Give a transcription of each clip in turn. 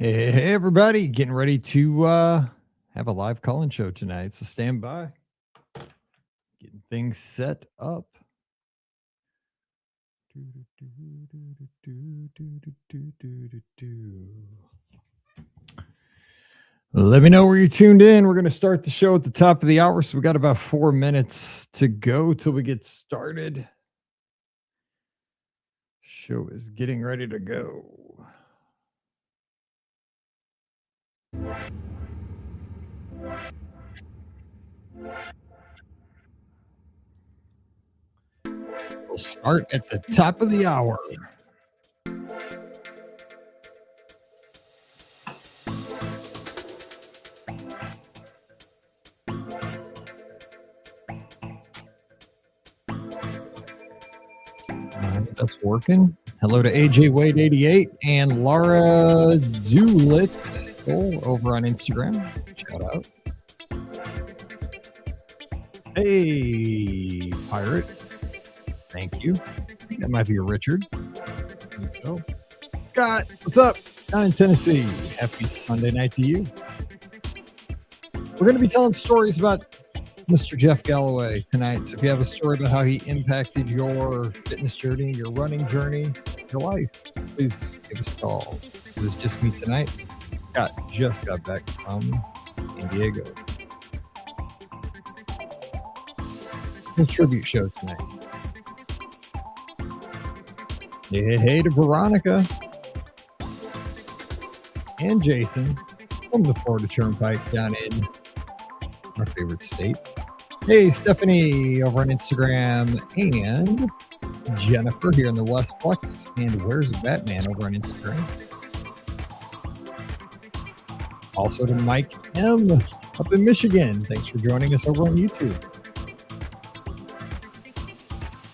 Hey, everybody, getting ready to have a live call-in show tonight. So stand by. Getting things set up. Let me know where you're tuned in. We're going to start the show at the top of the hour. So we got about 4 minutes to go till we get started. Show is getting ready to go. We'll start at the top of the hour. That's working. Hello to AJ Wade 88 and Laura Doolittle over on Instagram. Shout out. Hey, Pirate. Thank you. That might be a Richard. I think so. Scott, what's up? Down in Tennessee. Happy Sunday night to you. We're going to be telling stories about Mr. Jeff Galloway tonight. So if you have a story about how he impacted your fitness journey, your running journey, your life, please give us a call. It was just me tonight. Scott just got back from San Diego. A tribute show tonight. Hey to Veronica and Jason from the Florida Turnpike down in our favorite state. Hey, Stephanie over on Instagram, and Jennifer here in the Westplex, and Where's Batman over on Instagram. Also to Mike M up in Michigan. Thanks for joining us over on YouTube.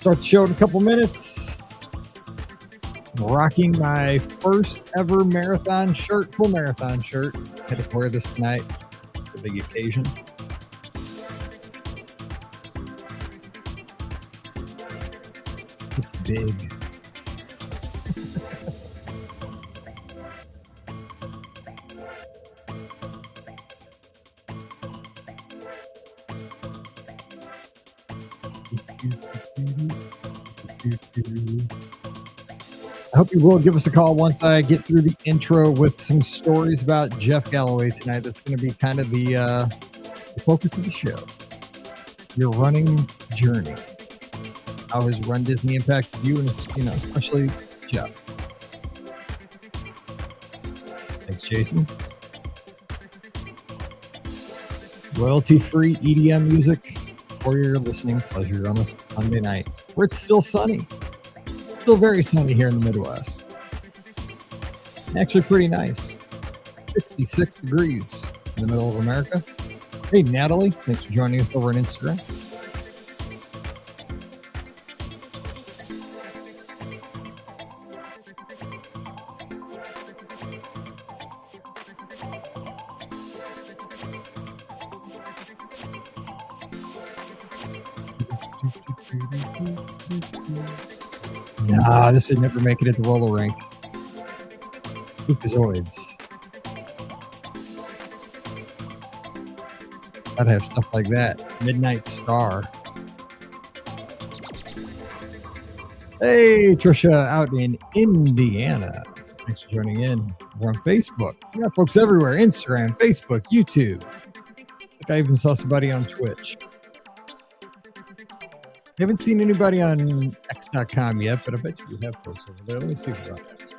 Start the show in a couple minutes. Rocking my first ever marathon shirt, full marathon shirt. Had to wear this tonight for the occasion. It's big. I hope you will give us a call once I get through the intro with some stories about Jeff Galloway tonight. That's going to be kind of the focus of the show. Your running journey. How has runDisney impacted you, and especially Jeff? Thanks, Jason. Royalty-free EDM music for your listening pleasure on a Sunday night, where it's still sunny. Still very sunny here in the Midwest. Actually pretty nice. 66 degrees in the middle of America. Hey, Natalie, thanks for joining us over on Instagram. Nah, this would never make it at the roller rink. Lucas-oids. Gotta have stuff like that. Midnight Star. Hey, Trisha out in Indiana. Thanks for joining in. We're on Facebook. We got folks everywhere. Instagram, Facebook, YouTube. I think I even saw somebody on Twitch. I haven't seen anybody on X.com yet, but I bet you have folks over there. Let me see if we're on X.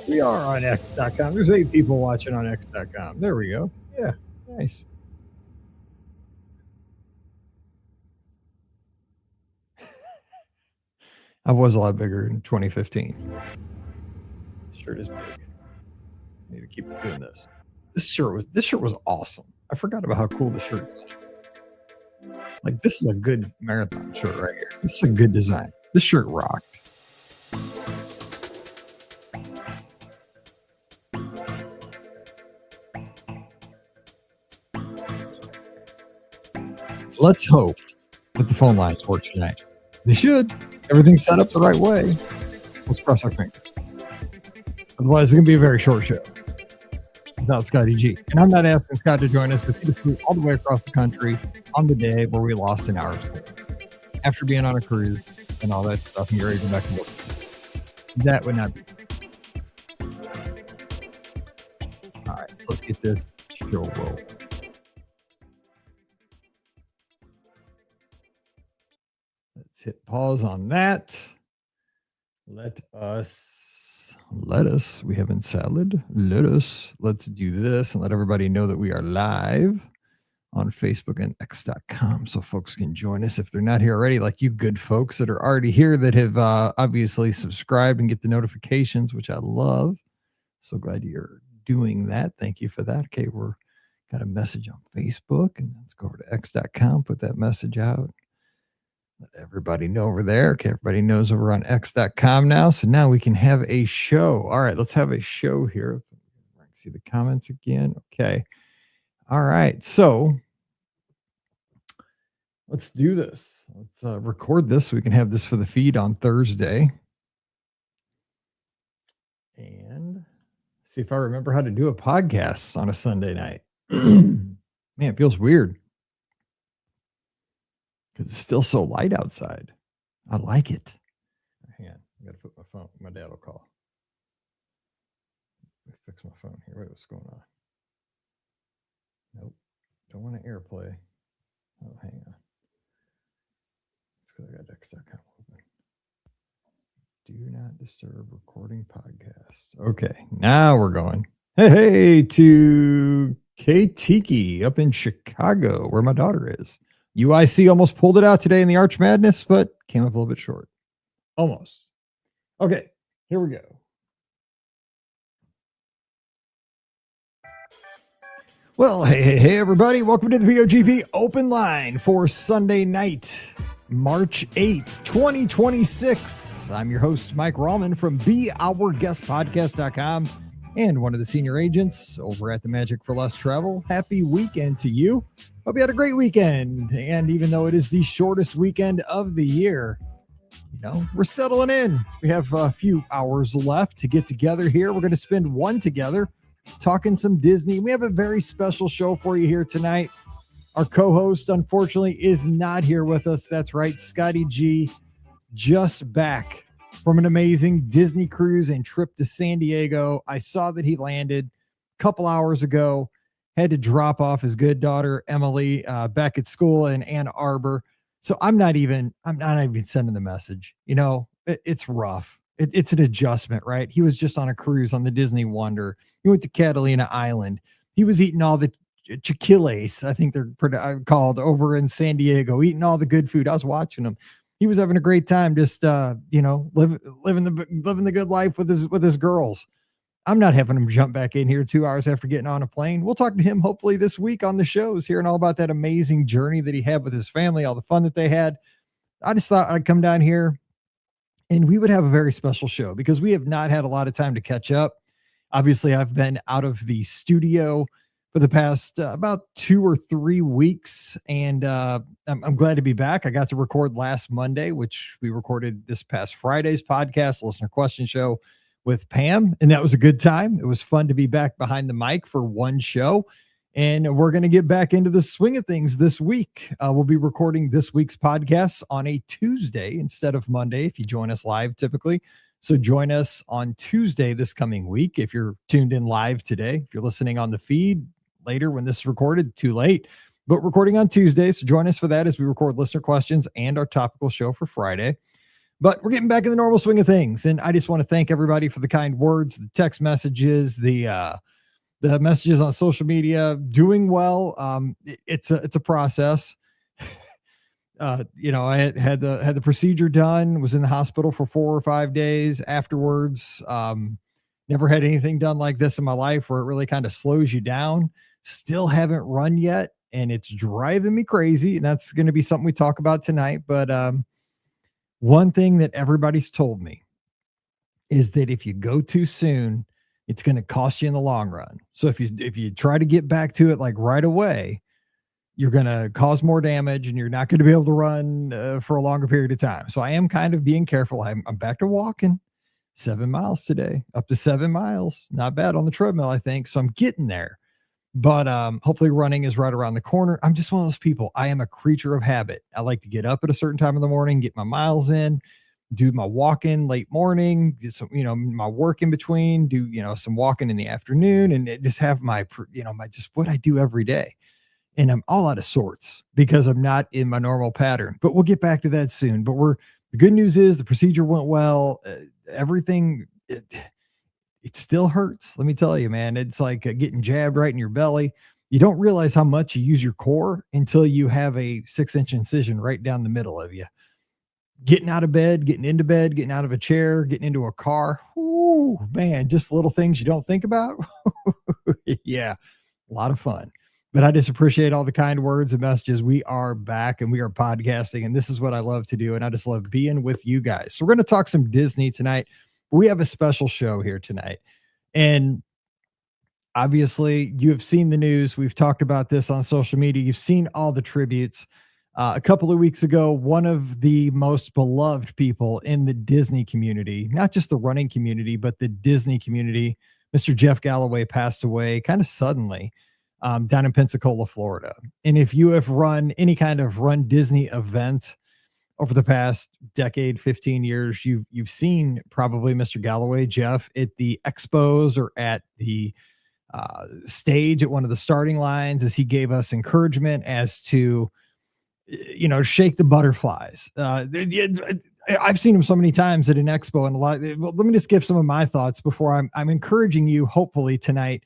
We are on X.com. There's 8 people watching on X.com. There we go. Yeah, nice. I was a lot bigger in 2015. Shirt is big. I need to keep doing this. This shirt was awesome. I forgot about how cool the shirt was. Like, this is a good marathon shirt right here. This is a good design. This shirt rocked. Let's hope Let the phone lines work tonight. They should. Everything's set up the right way. Let's cross our fingers. Otherwise, it's going to be a very short show without Scotty G. And I'm not asking Scott to join us because he flew all the way across the country on the day where we lost an hour of sleep after being on a cruise and all that stuff, and you're ready to go back to work. That would not be. All right, let's get this show rolling. Let's hit pause on that. Let us, we haven't salad. Let's do this and let everybody know that we are live on Facebook and X.com so folks can join us if they're not here already, like you good folks that are already here that have obviously subscribed and get the notifications, which I love. So glad you're doing that. Thank you for that. Okay, we're got a message on Facebook, and let's go over to X.com, put that message out. Let everybody know over there. Okay, everybody knows over on X.com now. So now we can have a show. All right, let's have a show here. See the comments again. Okay. All right. So let's do this. Let's record this so we can have this for the feed on Thursday. And see if I remember how to do a podcast on a Sunday night. Man, it feels weird because it's still so light outside. I like it. Hang on. I got to put my phone. My dad will call. Let me fix my phone here. Wait, what's going on? Nope. Don't want to AirPlay. Oh, hang on. It's because I got X.com open. Do not disturb recording podcast. Okay, now we're going. Hey, to K-Tiki up in Chicago, where my daughter is. UIC almost pulled it out today in the Arch Madness, but came up a little bit short. Almost. Okay, here we go. Well, hey, everybody. Welcome to the BOGP Open Line for Sunday night, March 8th, 2026. I'm your host, Mike Rallman from BeOurGuestPodcast.com and one of the senior agents over at the Magic for Less Travel. Happy weekend to you. Hope you had a great weekend. And even though it is the shortest weekend of the year, you know, we're settling in. We have a few hours left to get together here. We're going to spend one together talking some Disney. We have a very special show for you here tonight. Our co-host, unfortunately, is not here with us. That's right. Scotty G, just back from an amazing Disney cruise and trip to San Diego. I saw that he landed a couple hours ago, had to drop off his good daughter, Emily, back at school in Ann Arbor. So I'm not even sending the message. You know, it's rough. It's an adjustment, right? He was just on a cruise on the Disney Wonder. He went to Catalina Island. He was eating all the chiquiles, I think they're called, over in San Diego, eating all the good food. I was watching him. He was having a great time, just living the good life with his girls. I'm not having him jump back in here 2 hours after getting on a plane. We'll talk to him hopefully this week on the shows, hearing all about that amazing journey that he had with his family, all the fun that they had. I just thought I'd come down here and we would have a very special show because we have not had a lot of time to catch up. Obviously, I've been out of the studio for the past about 2 or 3 weeks, and I'm glad to be back. I got to record last Monday, which we recorded this past Friday's podcast, listener question show with Pam, and that was a good time. It was fun to be back behind the mic for one show, and we're going to get back into the swing of things this week. We'll be recording this week's podcast on a Tuesday instead of Monday if you join us live typically. So join us on Tuesday this coming week if you're tuned in live today. If you're listening on the feed later when this is recorded, too late. But recording on Tuesday, so join us for that as we record listener questions and our topical show for Friday. But we're getting back in the normal swing of things, and I just want to thank everybody for the kind words, the text messages, the messages on social media. Doing well. It's a process. I had the procedure done, was in the hospital for 4 or 5 days afterwards. Never had anything done like this in my life where it really kind of slows you down. Still haven't run yet, and it's driving me crazy. And that's going to be something we talk about tonight. But one thing that everybody's told me is that if you go too soon, it's going to cost you in the long run. So if you try to get back to it like right away, you're going to cause more damage and you're not going to be able to run for a longer period of time. So I am kind of being careful. I'm back to walking 7 miles today, up to 7 miles. Not bad on the treadmill, I think. So I'm getting there. But hopefully running is right around the corner. I'm just one of those people. I am a creature of habit. I like to get up at a certain time in the morning, get my miles in, do my walking late morning, get some, my work in between, do, some walking in the afternoon, and just have my just what I do every day. And I'm all out of sorts because I'm not in my normal pattern, but we'll get back to that soon. But the good news is the procedure went well. Everything, it still hurts. Let me tell you, man, it's like getting jabbed right in your belly. You don't realize how much you use your core until you have a 6-inch incision right down the middle of you. Getting out of bed, getting into bed, getting out of a chair, getting into a car. Ooh, man, just little things you don't think about. Yeah, a lot of fun. But I just appreciate all the kind words and messages. We are back and we are podcasting, and this is what I love to do. And I just love being with you guys. So we're going to talk some Disney tonight. We have a special show here tonight. And obviously, you have seen the news. We've talked about this on social media. You've seen all the tributes. A couple of weeks ago, one of the most beloved people in the Disney community, not just the running community, but the Disney community, Mr. Jeff Galloway, passed away kind of suddenly down in Pensacola, Florida. And if you have run any kind of runDisney event over the past decade, 15 years, you've seen probably Mr. Galloway, Jeff, at the Expos or at the stage at one of the starting lines as he gave us encouragement as to, shake the butterflies. I've seen him so many times at an expo and a lot. Well, let me just give some of my thoughts before I'm encouraging you, hopefully tonight,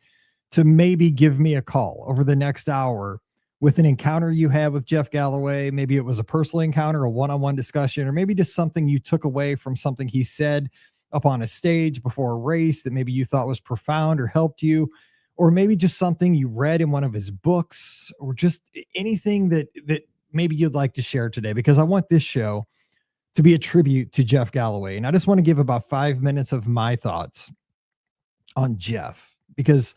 to maybe give me a call over the next hour with an encounter you had with Jeff Galloway. Maybe it was a personal encounter, a one-on-one discussion, or maybe just something you took away from something he said up on a stage before a race that maybe you thought was profound or helped you, or maybe just something you read in one of his books, or just anything that maybe you'd like to share today, because I want this show to be a tribute to Jeff Galloway. And I just want to give about 5 minutes of my thoughts on Jeff, because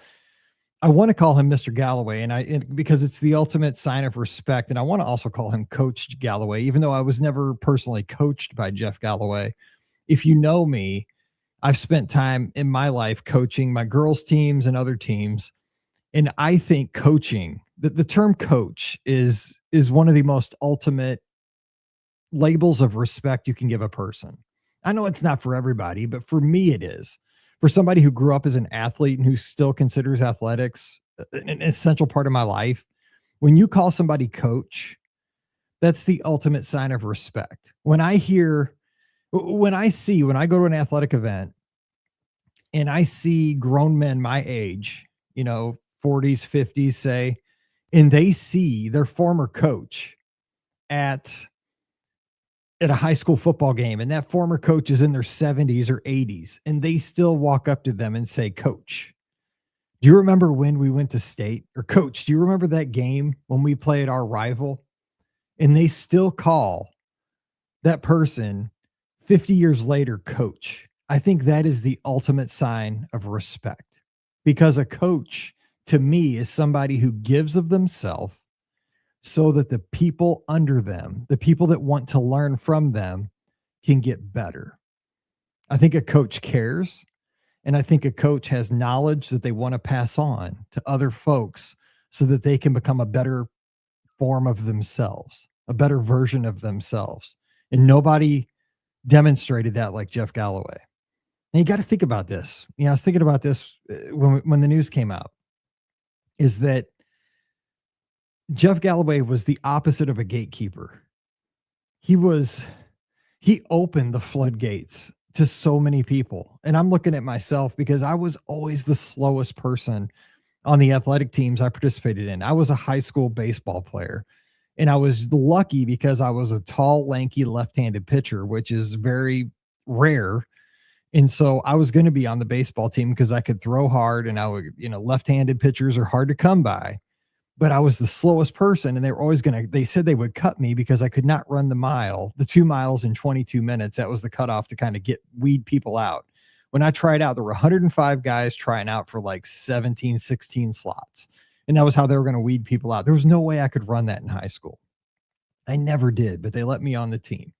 I want to call him Mr. Galloway, because it's the ultimate sign of respect. And I want to also call him Coach Galloway, even though I was never personally coached by Jeff Galloway. If you know me, I've spent time in my life coaching my girls' teams and other teams. And I think coaching, the term coach is one of the most ultimate labels of respect you can give a person. I know it's not for everybody, but for me, it is. For somebody who grew up as an athlete and who still considers athletics an essential part of my life, when you call somebody coach, that's the ultimate sign of respect. When I go to an athletic event and I see grown men my age, 40s, 50s, say, and they see their former coach at a high school football game, and that former coach is in their 70s or 80s, and they still walk up to them and say, Coach, do you remember when we went to state? Or Coach, do you remember that game when we played our rival? And they still call that person 50 years later, Coach. I think that is the ultimate sign of respect, because a coach, to me, is somebody who gives of themselves so that the people under them, the people that want to learn from them, can get better. I think a coach cares, and I think a coach has knowledge that they want to pass on to other folks so that they can become a better form of themselves, a better version of themselves. And nobody demonstrated that like Jeff Galloway. And you got to think about this. I was thinking about this when the news came out, is that Jeff Galloway was the opposite of a gatekeeper. He opened the floodgates to so many people. And I'm looking at myself because I was always the slowest person on the athletic teams I participated in. I was a high school baseball player, and I was lucky because I was a tall, lanky, left-handed pitcher, which is very rare. And so I was going to be on the baseball team because I could throw hard, and left-handed pitchers are hard to come by. But I was the slowest person, and they said they would cut me because I could not run the 2 miles in 22 minutes. That was the cutoff to kind of weed people out. When I tried out, there were 105 guys trying out for like 17, 16 slots. And that was how they were going to weed people out. There was no way I could run that in high school. I never did, but they let me on the team.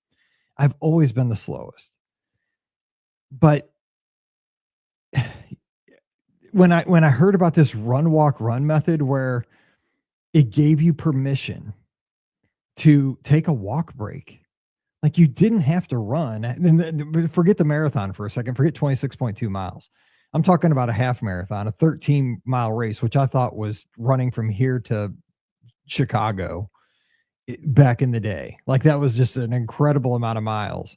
I've always been the slowest. But when I heard about this run, walk, run method where it gave you permission to take a walk break, like you didn't have to run. And forget the marathon for a second. Forget 26.2 miles. I'm talking about a half marathon, a 13-mile race, which I thought was running from here to Chicago back in the day. Like that was just an incredible amount of miles.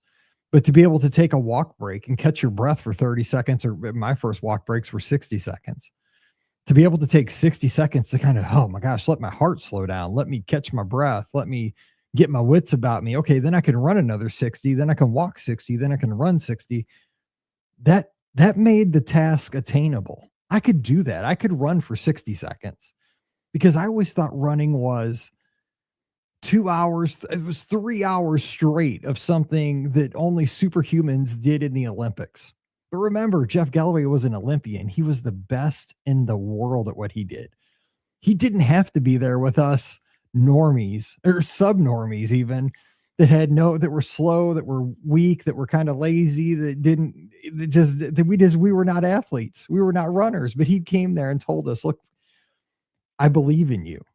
But to be able to take a walk break and catch your breath for 30 seconds, or my first walk breaks were 60 seconds, to be able to take 60 seconds to kind of, oh my gosh, let my heart slow down. Let me catch my breath. Let me get my wits about me. Okay, then I can run another 60. Then I can walk 60. Then I can run 60. That made the task attainable. I could do that. I could run for 60 seconds because I always thought running was 2 hours. It was 3 hours straight of something that only superhumans did in the Olympics. But remember, Jeff Galloway was an Olympian. He was the best in the world at what he did. He didn't have to be there with us normies or sub-normies even that were slow, that were weak, that were kind of lazy, we were not athletes. We were not runners, but he came there and told us, look, I believe in you.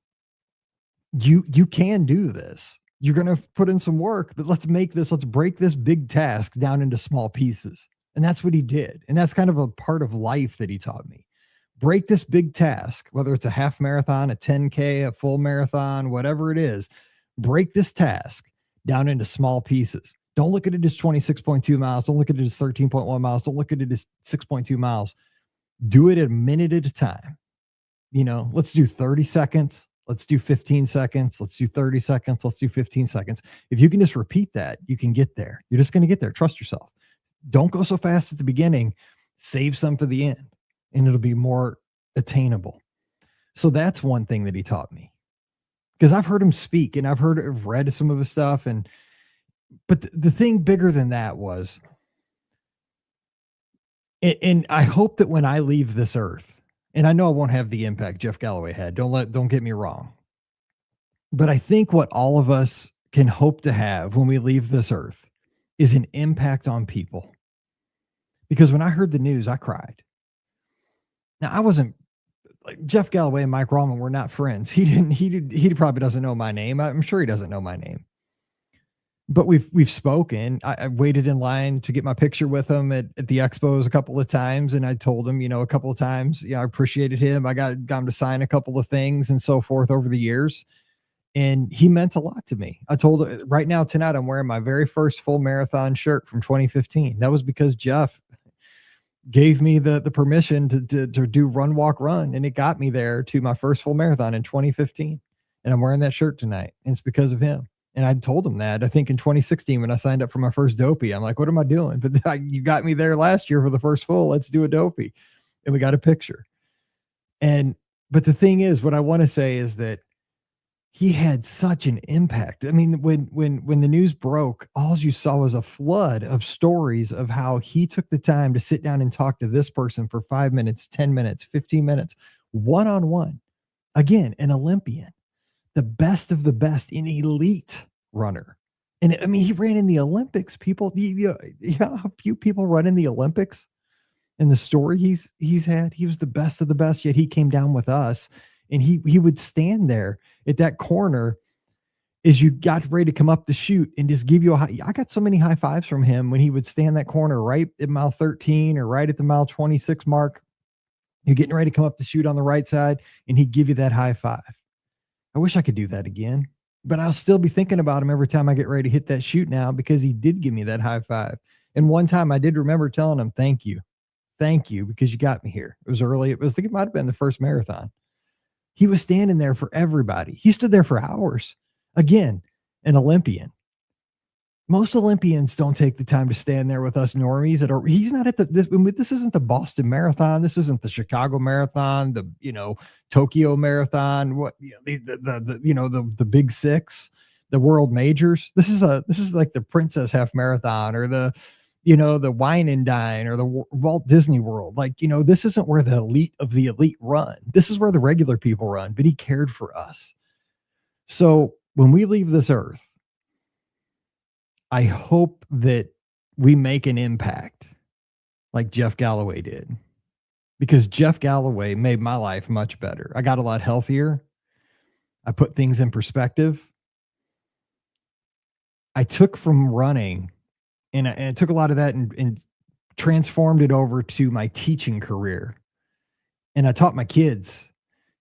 You can do this. You're going to put in some work, but let's break this big task down into small pieces. And that's what he did. And that's kind of a part of life that he taught me. Break this big task, whether it's a half marathon, a 10K, a full marathon, whatever it is, break this task down into small pieces. Don't look at it as 26.2 miles. Don't look at it as 13.1 miles. Don't look at it as 6.2 miles. Do it a minute at a time. Let's do 30 seconds. Let's do 15 seconds. Let's do 30 seconds. Let's do 15 seconds. If you can just repeat that, you can get there. You're just going to get there. Trust yourself. Don't go so fast at the beginning. Save some for the end, and it'll be more attainable. So that's one thing that he taught me, because I've heard him speak and I've read some of his stuff. But the thing bigger than that was, and I hope that when I leave this earth, and I know I won't have the impact Jeff Galloway had, don't get me wrong, but I think what all of us can hope to have when we leave this earth is an impact on people. Because when I heard the news, I cried. Now, I wasn't like Jeff Galloway and Mike Rallman were not friends. He probably doesn't know my name. I'm sure he doesn't know my name. But we've spoken. I waited in line to get my picture with him at the Expos a couple of times, and I told him, a couple of times, I appreciated him. I got him to sign a couple of things and so forth over the years, and he meant a lot to me. I told him right now tonight I'm wearing my very first full marathon shirt from 2015. That was because Jeff gave me the permission to do run, walk, run, and it got me there to my first full marathon in 2015. And I'm wearing that shirt tonight, and it's because of him. And I told him that, I think in 2016, when I signed up for my first dopey, I'm like, what am I doing? But you got me there last year for the first full, let's do a dopey. And we got a picture. But the thing is, what I want to say is that he had such an impact. I mean, when the news broke, all you saw was a flood of stories of how he took the time to sit down and talk to this person for 5 minutes, 10 minutes, 15 minutes, one-on-one. Again, an Olympian, the best of the best, an elite runner. And I mean, he ran in the Olympics. People, how few people run in the Olympics? And the story he's had, he was the best of the best, yet he came down with us, and he would stand there at that corner as you got ready to come up the chute and just give you I got so many high fives from him when he would stand that corner right at mile 13 or right at the mile 26 mark. You're getting ready to come up the chute on the right side, and he'd give you that high five. I wish I could do that again, but I'll still be thinking about him every time I get ready to hit that chute now, because he did give me that high five. And one time I did remember telling him, thank you, because you got me here. It was early. I think it might've been the first marathon. He was standing there for everybody. He stood there for hours. Again, an Olympian. Most Olympians don't take the time to stand there with us normies. He's not at this isn't the Boston Marathon. This isn't the Chicago Marathon, the Tokyo Marathon, the Big Six, the World Majors. This is like the Princess Half Marathon or the the wine and dine or the Walt Disney World. Like, this isn't where the elite of the elite run. This is where the regular people run, but he cared for us. So when we leave this earth, I hope that we make an impact like Jeff Galloway did, because Jeff Galloway made my life much better. I got a lot healthier. I put things in perspective. I took from running and I took a lot of that and transformed it over to my teaching career. And I taught my kids,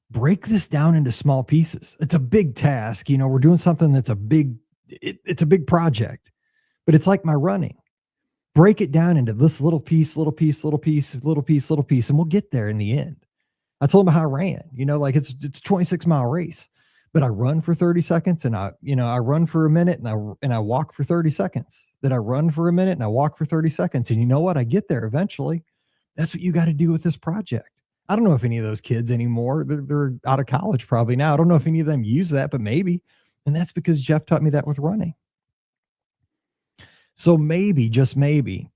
break this down into small pieces. It's a big task. We're doing something that's it's a big project, but it's like my running. Break it down into this little piece, little piece, little piece, little piece, little piece, and we'll get there in the end. I told them how I ran, like it's a 26-mile race, but I run for 30 seconds and I run for a minute and I walk for 30 seconds. Then I run for a minute and I walk for 30 seconds. And you know what? I get there eventually. That's what you got to do with this project. I don't know if any of those kids anymore, they're out of college probably now. I don't know if any of them use that, but maybe. And that's because Jeff taught me that with running. So maybe, just maybe,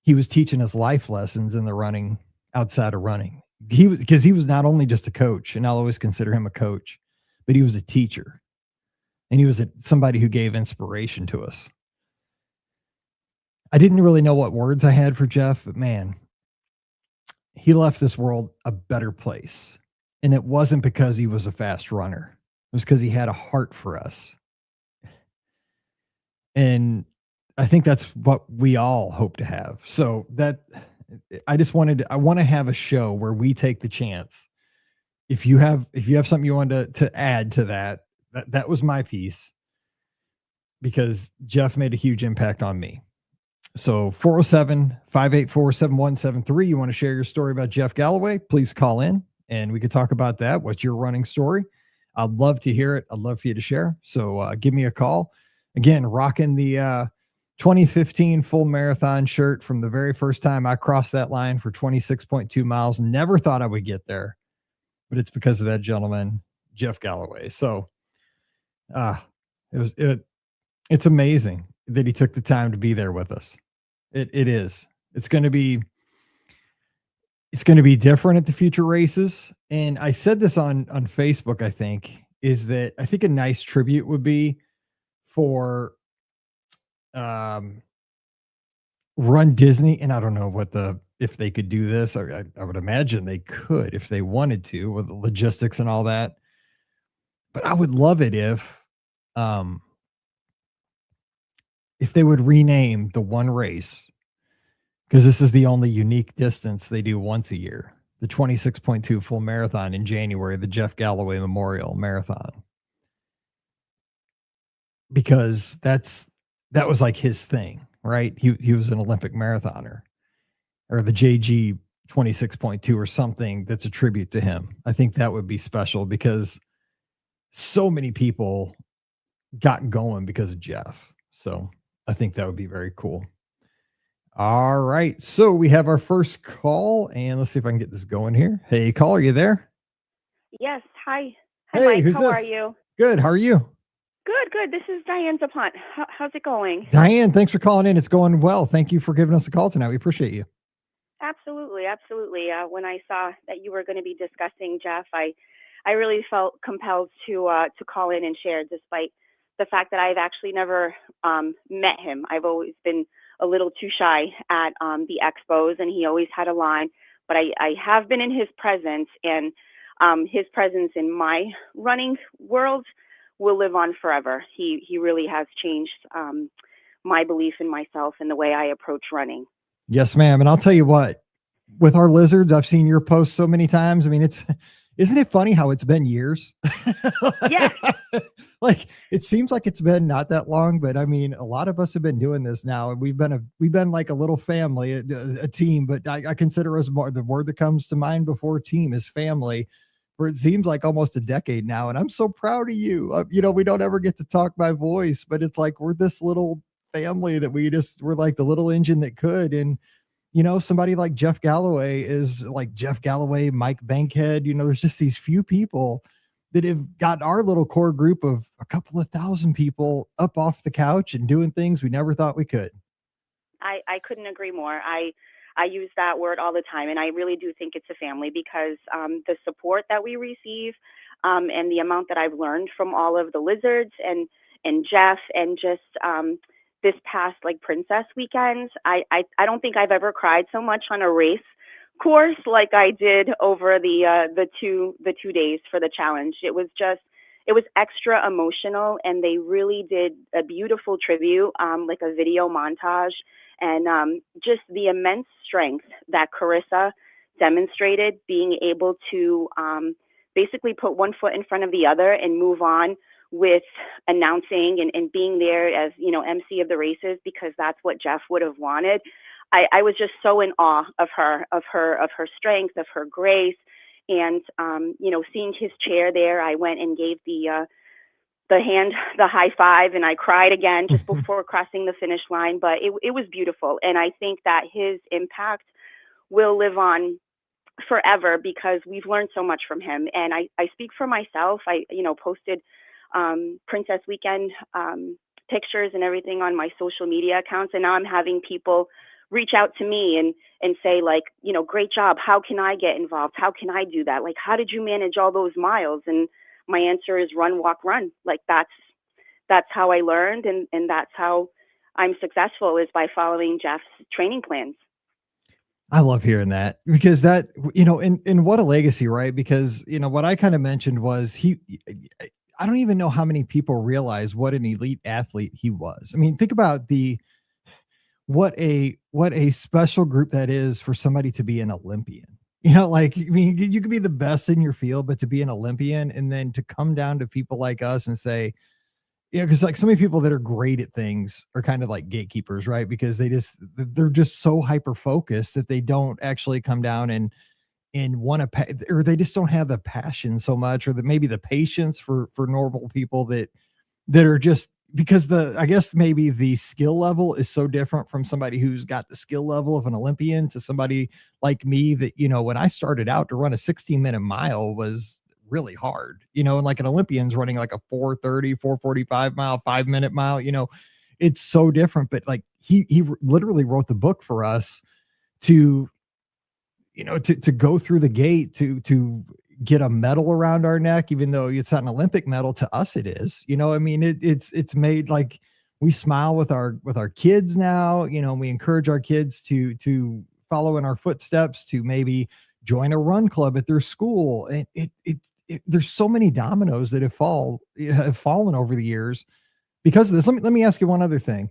he was teaching us life lessons in the running, outside of running. Because he was not only just a coach, and I'll always consider him a coach, but he was a teacher. And he was somebody who gave inspiration to us. I didn't really know what words I had for Jeff, but man, he left this world a better place. And it wasn't because he was a fast runner. It was because he had a heart for us. And I think that's what we all hope to have. So I want to have a show where we take the chance. If you have something you want to add to that was my piece, because Jeff made a huge impact on me. So 407-584-7173. You want to share your story about Jeff Galloway? Please call in and we could talk about that. What's your running story? I'd love to hear it. I'd love for you to share. So give me a call. Again, rocking the 2015 full marathon shirt from the very first time I crossed that line for 26.2 miles. Never thought I would get there, but it's because of that gentleman, Jeff Galloway. So it's amazing that he took the time to be there with us. It is. It's going to be different at the future races. And I said this on Facebook, I think a nice tribute would be for runDisney. And I don't know if they could do this. I would imagine they could if they wanted to, with the logistics and all that. But I would love it if they would rename the one race, because this is the only unique distance they do once a year, the 26.2 full marathon in January, the Jeff Galloway Memorial Marathon, because that was like his thing, right? He was an Olympic marathoner, or the JG 26.2 or something that's a tribute to him. I think that would be special, because so many people got going because of Jeff. So I think that would be very cool. All right. So we have our first call, and let's see if I can get this going here. Hey, call, are you there? Yes. Hi. Hi, hey, Mike. How are you? Good. How are you? Good. This is Diane Zapont. How's it going? Diane, thanks for calling in. It's going well. Thank you for giving us a call tonight. We appreciate you. Absolutely. When I saw that you were going to be discussing Jeff, I really felt compelled to call in and share, despite the fact that I've actually never met him. I've always been a little too shy at the Expos, and he always had a line. But I have been in his presence, and his presence in my running world will live on forever. He really has changed my belief in myself and the way I approach running. Yes, ma'am. And I'll tell you what, with our lizards, I've seen your posts so many times. I mean, isn't it funny how it's been years? Yeah. Like, it seems like it's been not that long, but I mean, a lot of us have been doing this now, and we've been like a little family, a team, but I consider us more, the word that comes to mind before team is family, where it seems like almost a decade now. And I'm so proud of you. We don't ever get to talk by voice, but it's like, we're this little family that we're like the little engine that could. And somebody like Jeff Galloway is like Jeff Galloway, Mike Bankhead. There's just these few people that have got our little core group of a couple of thousand people up off the couch and doing things we never thought we could. I couldn't agree more. I use that word all the time, and I really do think it's a family because the support that we receive, and the amount that I've learned from all of the lizards and Jeff and just this past like princess weekend, I don't think I've ever cried so much on a race course like I did over the 2 days for the challenge. It was extra emotional, and they really did a beautiful tribute, like a video montage, and just the immense strength that Carissa demonstrated, being able to basically put one foot in front of the other and move on with announcing and being there as, MC of the races, because that's what Jeff would have wanted. I was just so in awe of her strength, of her grace, and seeing his chair there. I went and gave the high five, and I cried again just before crossing the finish line. But it was beautiful, and I think that his impact will live on forever because we've learned so much from him. And I speak for myself. I posted Princess Weekend pictures and everything on my social media accounts, and now I'm having people reach out to me and say, like, great job. How can I get involved? How can I do that? Like, how did you manage all those miles? And my answer is run, walk, run. Like that's how I learned, and that's how I'm successful, is by following Jeff's training plans. I love hearing that, because that, and what a legacy, right? Because, what I kind of mentioned was I don't even know how many people realize what an elite athlete he was. I mean, think about what a special group that is for somebody to be an Olympian. Like, I mean, you could be the best in your field, but to be an Olympian and then to come down to people like us and say, because like so many people that are great at things are kind of like gatekeepers, right? Because they're just so hyper focused that they don't actually come down and want to, or they just don't have the passion so much, or maybe the patience for normal people that are just, because I guess maybe the skill level is so different from somebody who's got the skill level of an Olympian to somebody like me that, when I started out, to run a 16-minute mile was really hard, and like an Olympian's running like a 4:30, 4:45 mile, 5-minute mile, it's so different. But like he literally wrote the book for us to, to go through the gate to get a medal around our neck, even though it's not an Olympic medal. To us it is, I mean, it's made, like, we smile with our kids now, we encourage our kids to follow in our footsteps, to maybe join a run club at their school. And there's so many dominoes that have fallen over the years because of this. Let me ask you one other thing.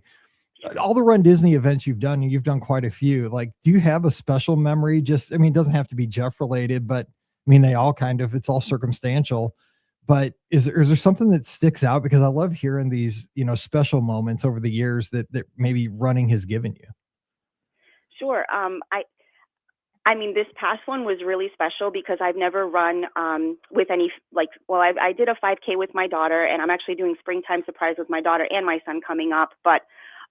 All the runDisney events you've done, and you've done quite a few, like, do you have a special memory? Just, I mean, it doesn't have to be Jeff related, but I mean, they all kind of, it's all circumstantial, but is there something that sticks out? Because I love hearing these, special moments over the years that maybe running has given you. Sure. I mean, this past one was really special because I've never run with any, like, well, I did a 5K with my daughter, and I'm actually doing Springtime Surprise with my daughter and my son coming up. But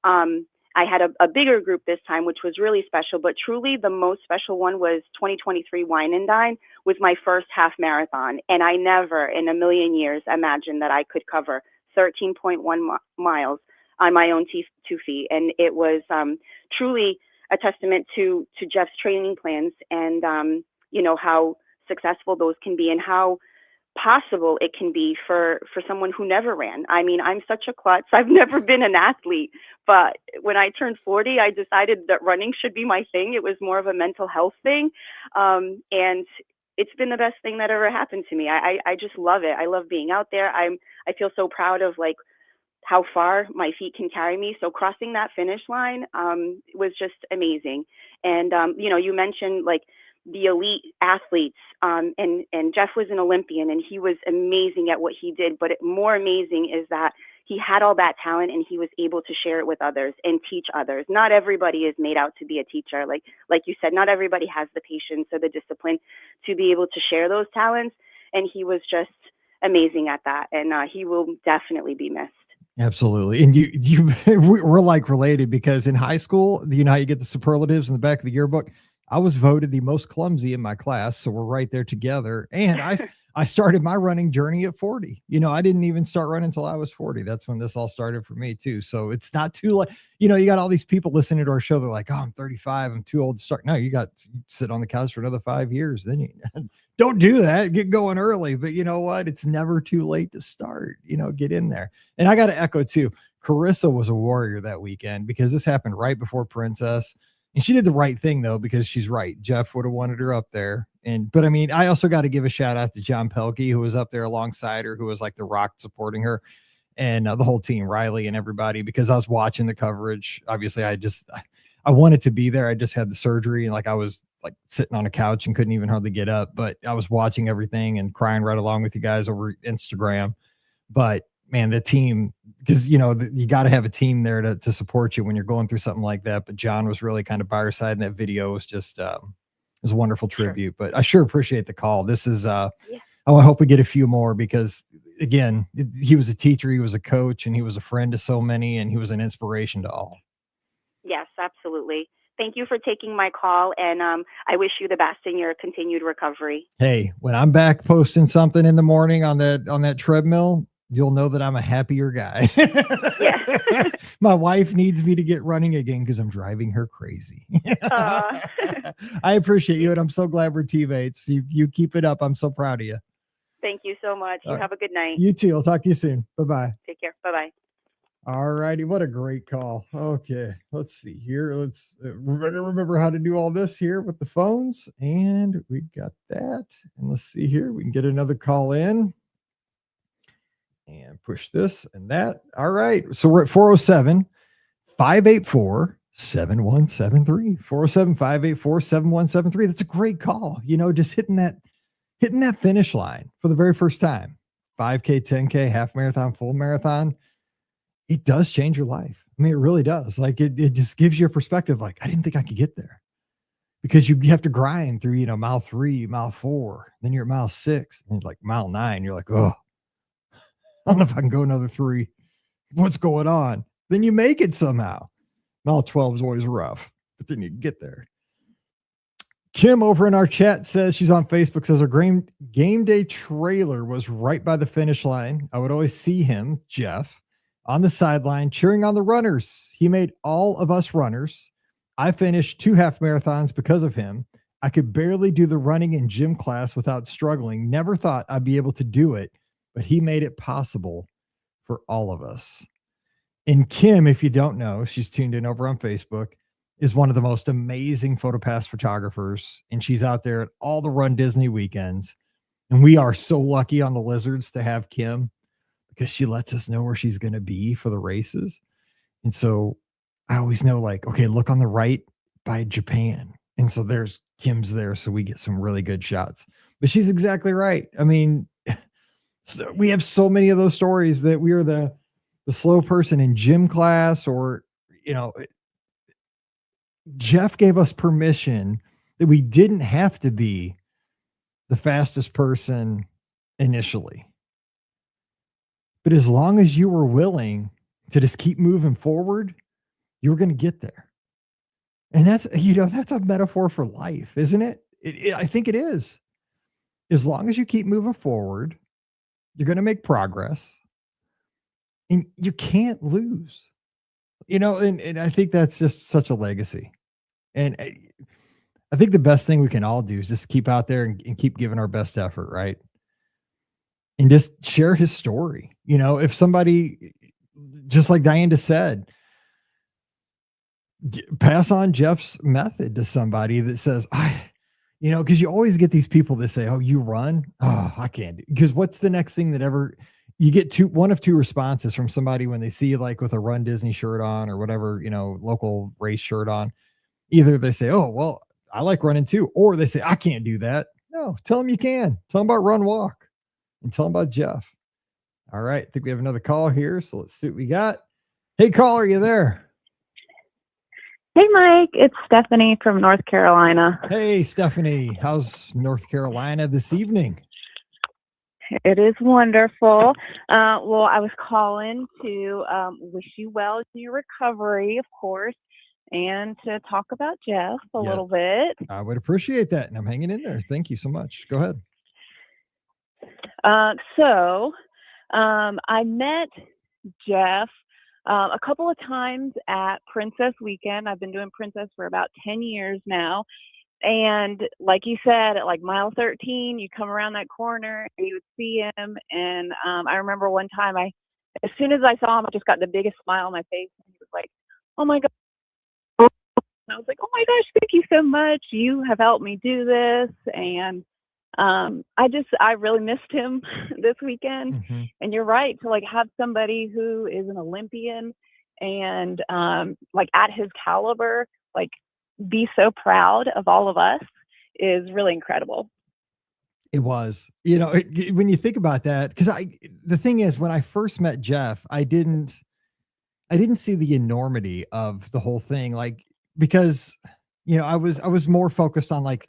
I had a bigger group this time, which was really special. But truly, the most special one was 2023 Wine and Dine, was my first half marathon. And I never in a million years imagined that I could cover 13.1 miles on my own 2 feet. And it was truly a testament to Jeff's training plans, and how successful those can be, and how possible it can be for someone who never ran. I mean, I'm such a klutz. I've never been an athlete, but when I turned 40, I decided that running should be my thing. It was more of a mental health thing, and it's been the best thing that ever happened to me. I just love it. I love being out there. I feel so proud of, like, how far my feet can carry me. So crossing that finish line was just amazing. And, you mentioned, like, the elite athletes, and Jeff was an Olympian, and he was amazing at what he did. But more amazing is that he had all that talent, and he was able to share it with others and teach others. Not everybody is made out to be a teacher. Like you said, not everybody has the patience or the discipline to be able to share those talents. And he was just amazing at that. And he will definitely be missed. Absolutely. And we're like related, because in high school, how you get the superlatives in the back of the yearbook? I was voted the most clumsy in my class. So we're right there together. And I started my running journey at 40. I didn't even start running until I was 40. That's when this all started for me too. So it's not too late. You got all these people listening to our show. They're like, oh, I'm 35. I'm too old to start. No, you sit on the couch for another 5 years. Then you don't do that. Get going early. But you know what? It's never too late to start. Get in there. And I got to echo too. Carissa was a warrior that weekend because this happened right before Princess. And she did the right thing though, because she's right. Jeff would have wanted her up there. But I mean, I also got to give a shout out to John Pelkey, who was up there alongside her, who was like the rock supporting her, and the whole team, Riley and everybody, because I was watching the coverage. Obviously, I wanted to be there. I just had the surgery and like I was like sitting on a couch and couldn't even hardly get up, but I was watching everything and crying right along with you guys over Instagram. But man, the team, because you got to have a team there to support you when you're going through something like that. But John was really kind of by her side, and that video was just was a wonderful tribute. Sure. But I sure appreciate the call. This is I hope we get a few more, because again, he was a teacher, he was a coach, and he was a friend to so many, and he was an inspiration to all. Yes, absolutely. Thank you for taking my call, and I wish you the best in your continued recovery. Hey, when I'm back posting something in the morning on that treadmill, you'll know that I'm a happier guy. Yeah. My wife needs me to get running again because I'm driving her crazy. I appreciate you, and I'm so glad we're teammates. You keep it up. I'm so proud of you. Thank you so much. You have a good night. You too. I'll talk to you soon. Bye-bye. Take care. Bye-bye. All righty. What a great call. Okay. Let's see here. Let's remember how to do all this here with the phones. And we got that. And let's see here. We can get another call in. And push this and that. All right. So we're at 407-584-7173. 407-584-7173. That's a great call. Just hitting that finish line for the very first time. 5K, 10K, half marathon, full marathon. It does change your life. I mean, it really does. Like it just gives you a perspective. Like, I didn't think I could get there, because you have to grind through, mile 3, mile 4, then you're at mile 6, and like mile 9, you're like, oh, I don't know if I can go another 3. What's going on? Then you make it somehow. Mile 12 is always rough, but then you get there. Kim over in our chat says, she's on Facebook, says her game day trailer was right by the finish line. I would always see him, Jeff, on the sideline cheering on the runners. He made all of us runners. I finished 2 half marathons because of him. I could barely do the running in gym class without struggling. Never thought I'd be able to do it, but he made it possible for all of us. And Kim, if you don't know, she's tuned in over on Facebook, is one of the most amazing PhotoPass photographers. And she's out there at all the runDisney weekends. And we are so lucky on the Lizards to have Kim, because she lets us know where she's going to be for the races. And so I always know, like, okay, look on the right by Japan. And so there's Kim's there. So we get some really good shots. But she's exactly right. I mean, so we have so many of those stories that we are the slow person in gym class, or, Jeff gave us permission that we didn't have to be the fastest person initially. But as long as you were willing to just keep moving forward, you were going to get there. And that's a metaphor for life, isn't it? I think it is. As long as you keep moving forward, you're going to make progress, and you can't lose, and I think that's just such a legacy. And I think the best thing we can all do is just keep out there and keep giving our best effort, right? And just share his story. If somebody, just like Diane just said, pass on Jeff's method to somebody that says, because you always get these people that say, oh, you run? Oh, I can't. Because what's the next thing that ever, you get one of two responses from somebody when they see you, like with a runDisney shirt on or whatever, local race shirt on. Either they say, oh, well, I like running too. Or they say, I can't do that. No, tell them you can. Tell them about Run Walk, and tell them about Jeff. All right. I think we have another call here. So let's see what we got. Hey, caller, are you there? Hey, Mike. It's Stephanie from North Carolina. Hey, Stephanie. How's North Carolina this evening? It is wonderful. Well, I was calling to wish you well in your recovery, of course, and to talk about Jeff a little bit. I would appreciate that, and I'm hanging in there. Thank you so much. Go ahead. I met Jeff a couple of times at Princess Weekend. I've been doing Princess for about 10 years now. And like you said, at like mile 13, you come around that corner and you would see him. And I remember one time, as soon as I saw him, I just got the biggest smile on my face. And he was like, "Oh my God." And I was like, "Oh my gosh, thank you so much. You have helped me do this." And I really missed him this weekend. Mm-hmm. And you're right, to like have somebody who is an Olympian and like at his caliber, like be so proud of all of us is really incredible. It was, when you think about that, because the thing is, when I first met Jeff, I didn't see the enormity of the whole thing, like, because, I was more focused on, like,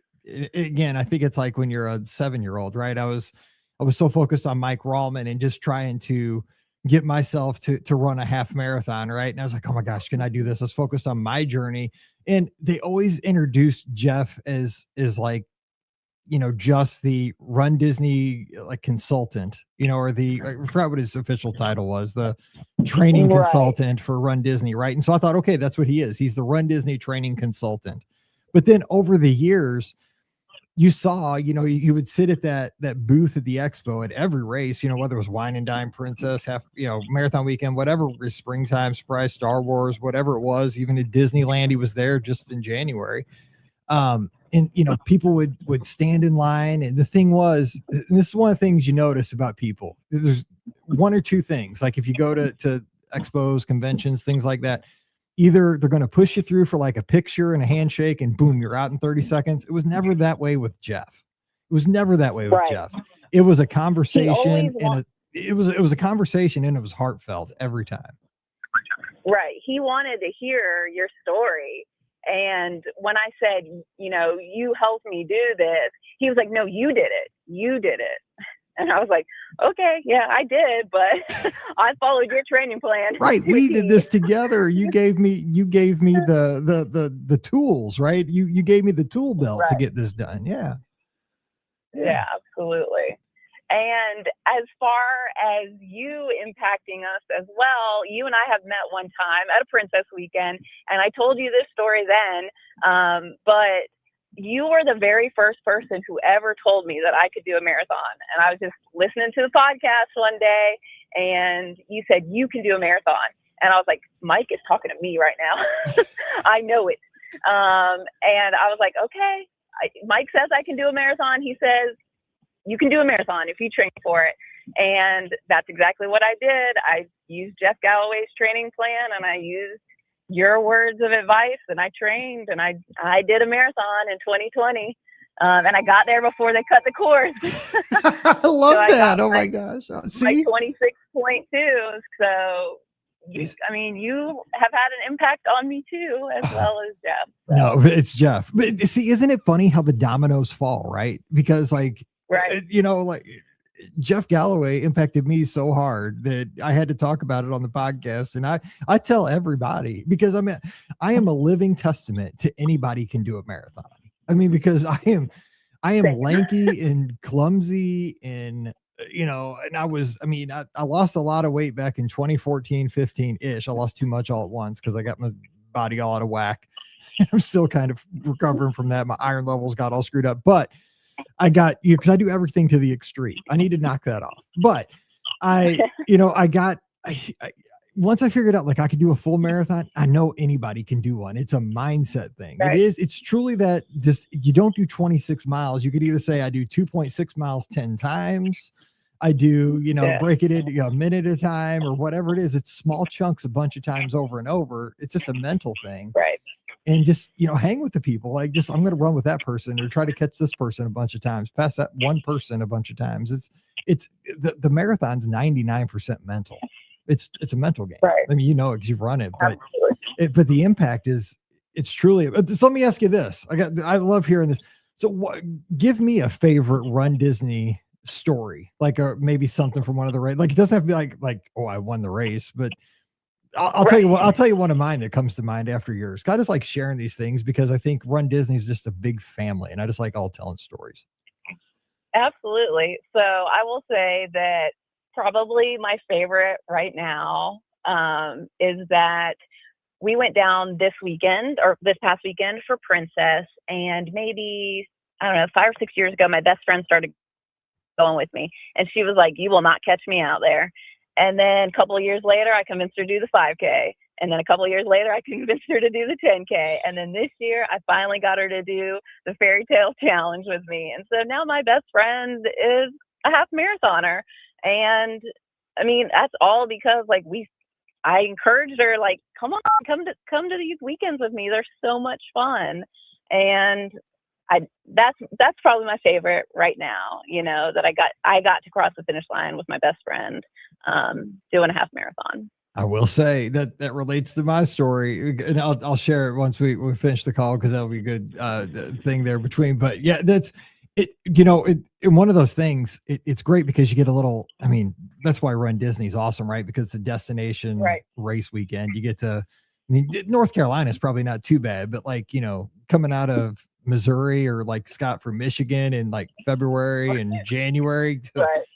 again, I think it's like when you're a 7-year-old, right? I was so focused on Mike Rallman and just trying to get myself to run a half marathon, right? And I was like, oh my gosh, can I do this? I was focused on my journey. And they always introduced Jeff as like, just the runDisney like consultant, or I forgot what his official title was, the training consultant for runDisney, right? And so I thought, okay, that's what he is. He's the runDisney training consultant. But then over the years, you saw, you would sit at that booth at the expo at every race, whether it was Wine and Dine Princess, Marathon Weekend, whatever was Springtime Surprise, Star Wars, whatever it was, even at Disneyland, he was there just in January. And, people would stand in line. And the thing was, and this is one of the things you notice about people, there's one or two things. Like if you go to expos, conventions, things like that, either they're going to push you through for like a picture and a handshake and boom, you're out in 30 seconds. It was never that way with Jeff. Jeff. It was a conversation it was a conversation and it was heartfelt every time. Right. He wanted to hear your story. And when I said, you helped me do this, he was like, "No, you did it. You did it." And I was like, "Okay, yeah, I did, but I followed your training plan." Right. We did this together. You gave me the tools, right? You gave me the tool belt to get this done. Yeah. Yeah, absolutely. And as far as you impacting us as well, you and I have met one time at a Princess Weekend, and I told you this story then, but you were the very first person who ever told me that I could do a marathon. And I was just listening to the podcast one day, and you said, "You can do a marathon." And I was like, Mike is talking to me right now. I know it. And I was like, okay, Mike says I can do a marathon. He says, "You can do a marathon if you train for it." And that's exactly what I did. I used Jeff Galloway's training plan, and I used your words of advice, and I trained, and I did a marathon in 2020. And I got there before they cut the course. I love that. Oh my gosh. See? Like 26.2. So, you have had an impact on me too, as well as Jeff. So. No, it's Jeff. But see, isn't it funny how the dominoes fall, right? Because like, like Jeff Galloway impacted me so hard that I had to talk about it on the podcast. And I tell everybody, because I am a living testament to anybody can do a marathon. I mean, because I am lanky and clumsy and, and I lost a lot of weight back in 2014, 15 ish. I lost too much all at once because I got my body all out of whack. I'm still kind of recovering from that. My iron levels got all screwed up, but I got you because I do everything to the extreme. I need to knock that off. But once I figured out like I could do a full marathon, I know anybody can do one. It's a mindset thing. Right. It's truly that just you don't do 26 miles. You could either say I do 2.6 miles 10 times. I do, break it into a minute at a time or whatever it is. It's small chunks a bunch of times over and over. It's just a mental thing. Right. And just, hang with the people. Like I'm going to run with that person or try to catch this person a bunch of times, pass that one person a bunch of times. It's the marathon's 99% mental. It's a mental game. Right. I mean, because you've run it, but the impact it's truly, so let me ask you this. I love hearing this. So give me a favorite runDisney story, like, or maybe something from one of the race. Like, it doesn't have to be like, oh, I won the race, but I'll tell you what, I'll tell you one of mine that comes to mind after yours. I just like sharing these things because I think runDisney is just a big family and I just like all telling stories. Absolutely. So I will say that probably my favorite right now is that we went down this weekend or this past weekend for Princess, and maybe, I don't know, 5 or 6 years ago, my best friend started going with me, and she was like, "You will not catch me out there." And then a couple of years later, I convinced her to do the 5K. And then a couple of years later, I convinced her to do the 10K. And then this year, I finally got her to do the Fairy Tale Challenge with me. And so now my best friend is a half marathoner. And I mean, that's all because like I encouraged her, like, come on, come to these weekends with me. They're so much fun. And that's probably my favorite right now, that I got to cross the finish line with my best friend, doing a half marathon. I will say that relates to my story, and I'll share it once we finish the call, because that'll be a good thing there between. But yeah, that's it. In one of those things, it's great because you get a little. I mean, that's why Run Disney is awesome, right? Because it's a destination race weekend. You get to. I mean, North Carolina is probably not too bad, but like coming out of Missouri or like Scott from Michigan in like February and January,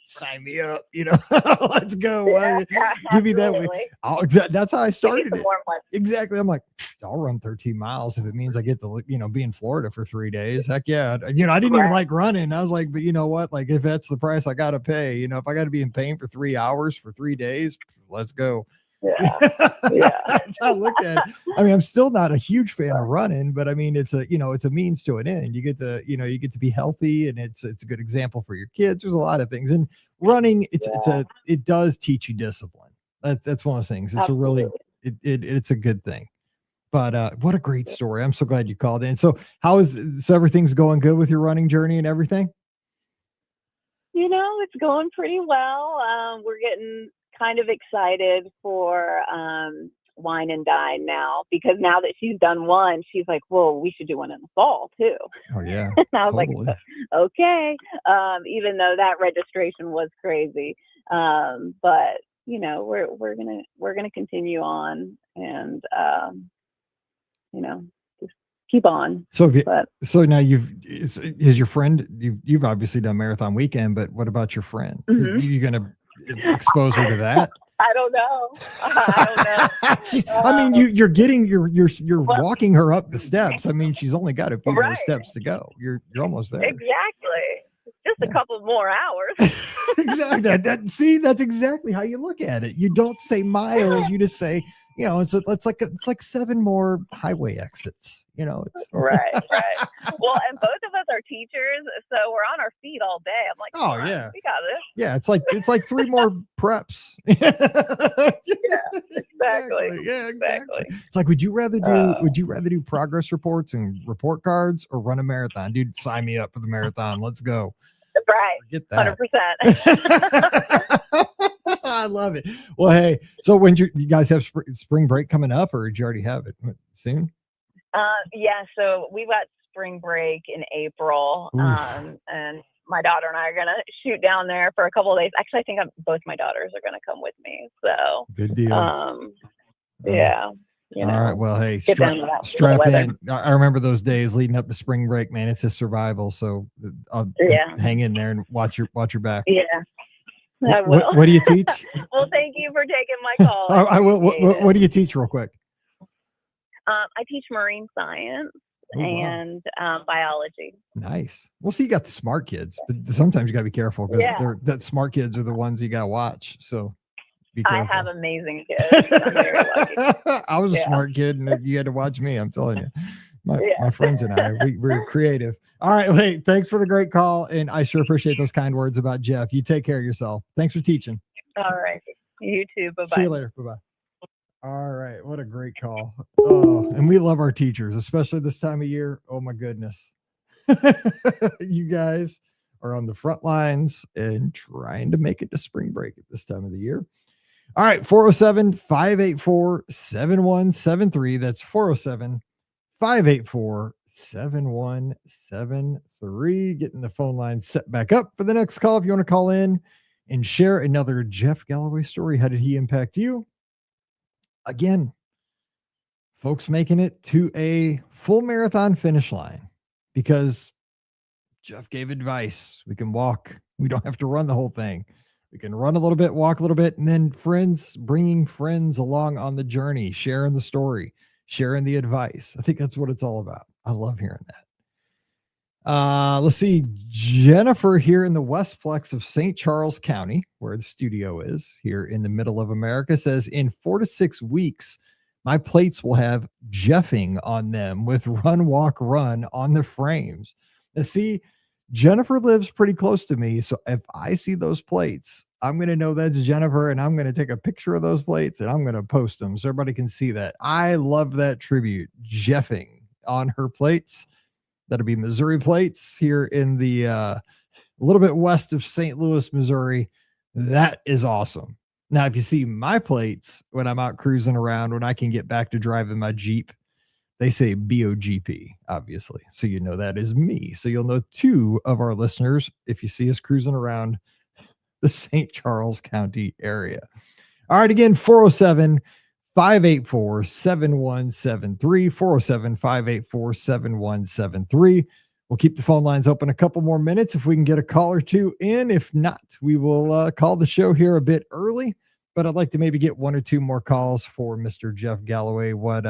sign me up, let's go. Yeah, Give me that way. That's how I started it. Exactly. I'm like, I'll run 13 miles if it means I get to, be in Florida for 3 days. Heck yeah. I didn't even like running. I was like, but you know what? Like, if that's the price I got to pay, if I got to be in pain for 3 hours for 3 days, let's go. Yeah. That's how I looked at it. I mean, I'm still not a huge fan of running, but I mean, it's a means to an end. You get to be healthy, and it's a good example for your kids. There's a lot of things, and running, it does teach you discipline. That's one of those things. It's it's a good thing. But what a great story. I'm so glad you called in. So so everything's going good with your running journey and everything? It's going pretty well. We're getting kind of excited for Wine and Dine now, because now that she's done one, she's like, well, we should do one in the fall too. Oh yeah. And I was like, okay. Even though that registration was crazy. But we're gonna continue on, and just keep on. So now is your friend, you've obviously done Marathon Weekend, but what about your friend? Mm-hmm. You gonna expose her to that? I don't know. I mean, you're walking her up the steps. I mean, she's only got a few more steps to go. You're almost there. Exactly. Just a couple more hours. Exactly. That's exactly how you look at it. You don't say miles. You just say, it's like 7 more highway exits. It's right. Well, and both of us are teachers, so we're on our feet all day. I'm like, oh yeah, we got this. Yeah, it's like 3 more preps. Yeah, exactly. Yeah, exactly. It's like, would you rather do progress reports and report cards, or run a marathon? Dude, sign me up for the marathon. Let's go. Right. Get that. 100%. I love it. Well, hey, so when you guys have spring break coming up, or did you already have it soon? Yeah, so we've got spring break in April, and my daughter and I are gonna shoot down there for a couple of days. Actually, I think both my daughters are gonna come with me. So good deal. Yeah. All right. Well, hey, strap in. I remember those days leading up to spring break, man. It's just survival. So I'll hang in there and watch your back. Yeah. I will. What do you teach? Well, thank you for taking my call. I will. What do you teach, real quick? I teach marine science and biology. Nice. Well, see, you got the smart kids, but sometimes you got to be careful, because that smart kids are the ones you got to watch. So be careful. I have amazing kids. I'm very lucky. I was a smart kid, and you had to watch me. I'm telling you. My friends and I, we're creative. All right. Hey, thanks for the great call. And I sure appreciate those kind words about Jeff. You take care of yourself. Thanks for teaching. All right. You too. Bye-bye. See you later. Bye-bye. All right. What a great call. Oh, and we love our teachers, especially this time of year. Oh my goodness. You guys are on the front lines and trying to make it to spring break at this time of the year. All right. 407-584-7173. That's 407-584-7173. Getting the phone line set back up for the next call. If you want to call in and share another Jeff Galloway story, how did he impact you? Again, folks making it to a full marathon finish line, because Jeff gave advice. We can walk. We don't have to run the whole thing. We can run a little bit, walk a little bit, and then bringing friends along on the journey, sharing the story, sharing the advice. I think that's what it's all about. I love hearing that. Let's see. Jennifer here in the Westplex of St. Charles County, where the studio is here in the middle of America, says in 4 to 6 weeks, my plates will have Jeffing on them with run, walk, run on the frames. Now, see, Jennifer lives pretty close to me. So if I see those plates, I'm going to know that's Jennifer, and I'm going to take a picture of those plates and I'm going to post them so everybody can see that. I love that tribute. Jeffing on her plates. That'll be Missouri plates here in the a little bit west of St. Louis, Missouri. That is awesome. Now, if you see my plates when I'm out cruising around, when I can get back to driving my Jeep, they say BOGP, obviously. So you know that is me. So you'll know 2 of our listeners if you see us cruising around the St. Charles County area. All right, again, 407-584-7173, 407-584-7173. We'll keep the phone lines open a couple more minutes if we can get a call or 2 in. If not, we will call the show here a bit early, but I'd like to maybe get 1 or 2 more calls for Mr. Jeff Galloway. What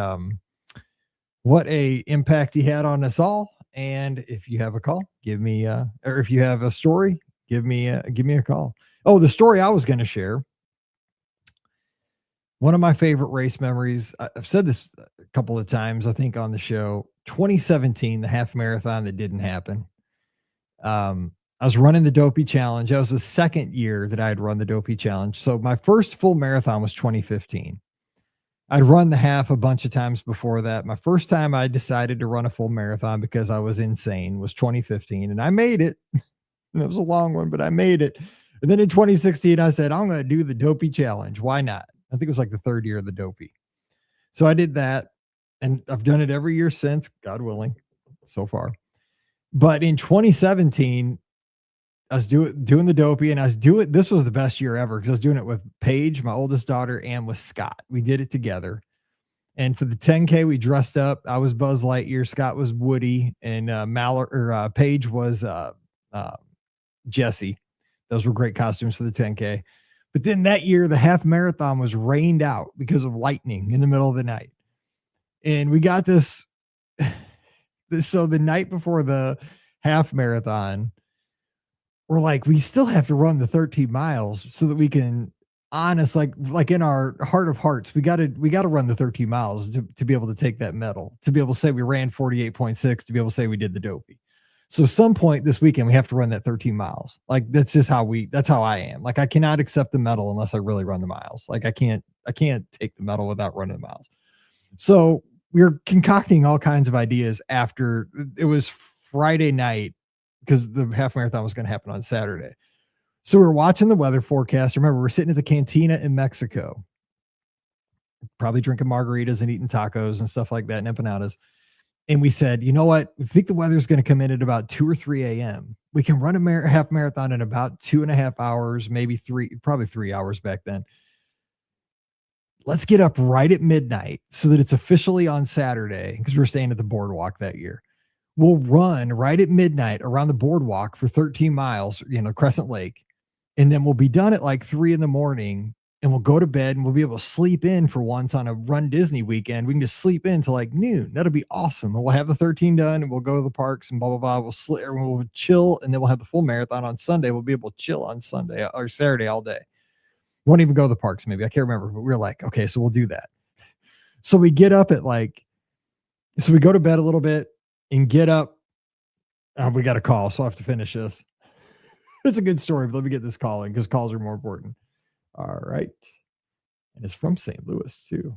a impact he had on us all. And if you have a call, give me or if you have a story, give me a call. Oh, the story I was going to share. One of my favorite race memories, I've said this a couple of times, I think, on the show, 2017, the half marathon that didn't happen. I was running the Dopey Challenge. That was the second year that I had run the Dopey Challenge. So my first full marathon was 2015. I'd run the half a bunch of times before that. My first time I decided to run a full marathon because I was insane was 2015, and I made it. It was a long one, but I made it. And then in 2016, I said, I'm going to do the Dopey Challenge. Why not? I think it was like the third year of the Dopey. So I did that, and I've done it every year since, God willing, so far. But in 2017, I was doing the Dopey, and this was the best year ever because I was doing it with Paige, my oldest daughter, and with Scott. We did it together. And for the 10K, we dressed up. I was Buzz Lightyear, Scott was Woody, and Paige was Jesse. Those were great costumes for the 10K. But then that year, the half marathon was rained out because of lightning in the middle of the night. And we got this. So the night before the half marathon, we're like, we still have to run the 13 miles so that we can like in our heart of hearts, we got to run the 13 miles to be able to take that medal, to be able to say we ran 48.6, to be able to say we did the Dopey. So some point this weekend, we have to run that 13 miles. Like, that's how I am. Like, I cannot accept the medal unless I really run the miles. Like, I can't take the medal without running the miles. So we were concocting all kinds of ideas after it was Friday night because the half marathon was going to happen on Saturday. So we were watching the weather forecast. Remember, we're sitting at the cantina in Mexico, probably drinking margaritas and eating tacos and stuff like that and empanadas. And we said, you know what? We think the weather's going to come in at about 2 or 3 a.m. We can run a half marathon in about 2.5 hours, maybe 3, probably 3 hours back then. Let's get up right at midnight so that it's officially on Saturday because we're staying at the boardwalk that year. We'll run right at midnight around the boardwalk for 13 miles, Crescent Lake. And then we'll be done at like 3 a.m. and we'll go to bed and we'll be able to sleep in for once on a Run Disney weekend. We can just sleep in till like noon. That'll be awesome. And we'll have the 13 done and we'll go to the parks and blah, blah, blah. We'll chill. And then we'll have the full marathon on Sunday. We'll be able to chill on Sunday or Saturday all day. Won't even go to the parks. Maybe I can't remember, but we were like, okay, so we'll do that. So we get up at so we go to bed a little bit and get up. We got a call. So I have to finish this. It's a good story, but let me get this call in because calls are more important. All right. And it's from St. Louis too.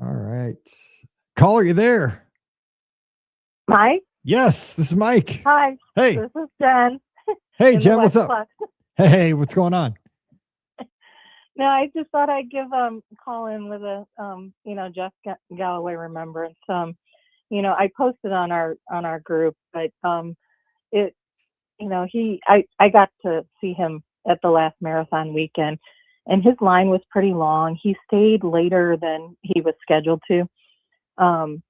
All right. Caller, you there? Mike? Yes, this is Mike. Hi. Hey. This is Jen. Hey, Jen, what's up? Hey, what's going on? No, I just thought I'd give call in with a Jeff Galloway remembrance. I posted on our group, but I got to see him at the last marathon weekend, and his line was pretty long. He stayed later than he was scheduled to. And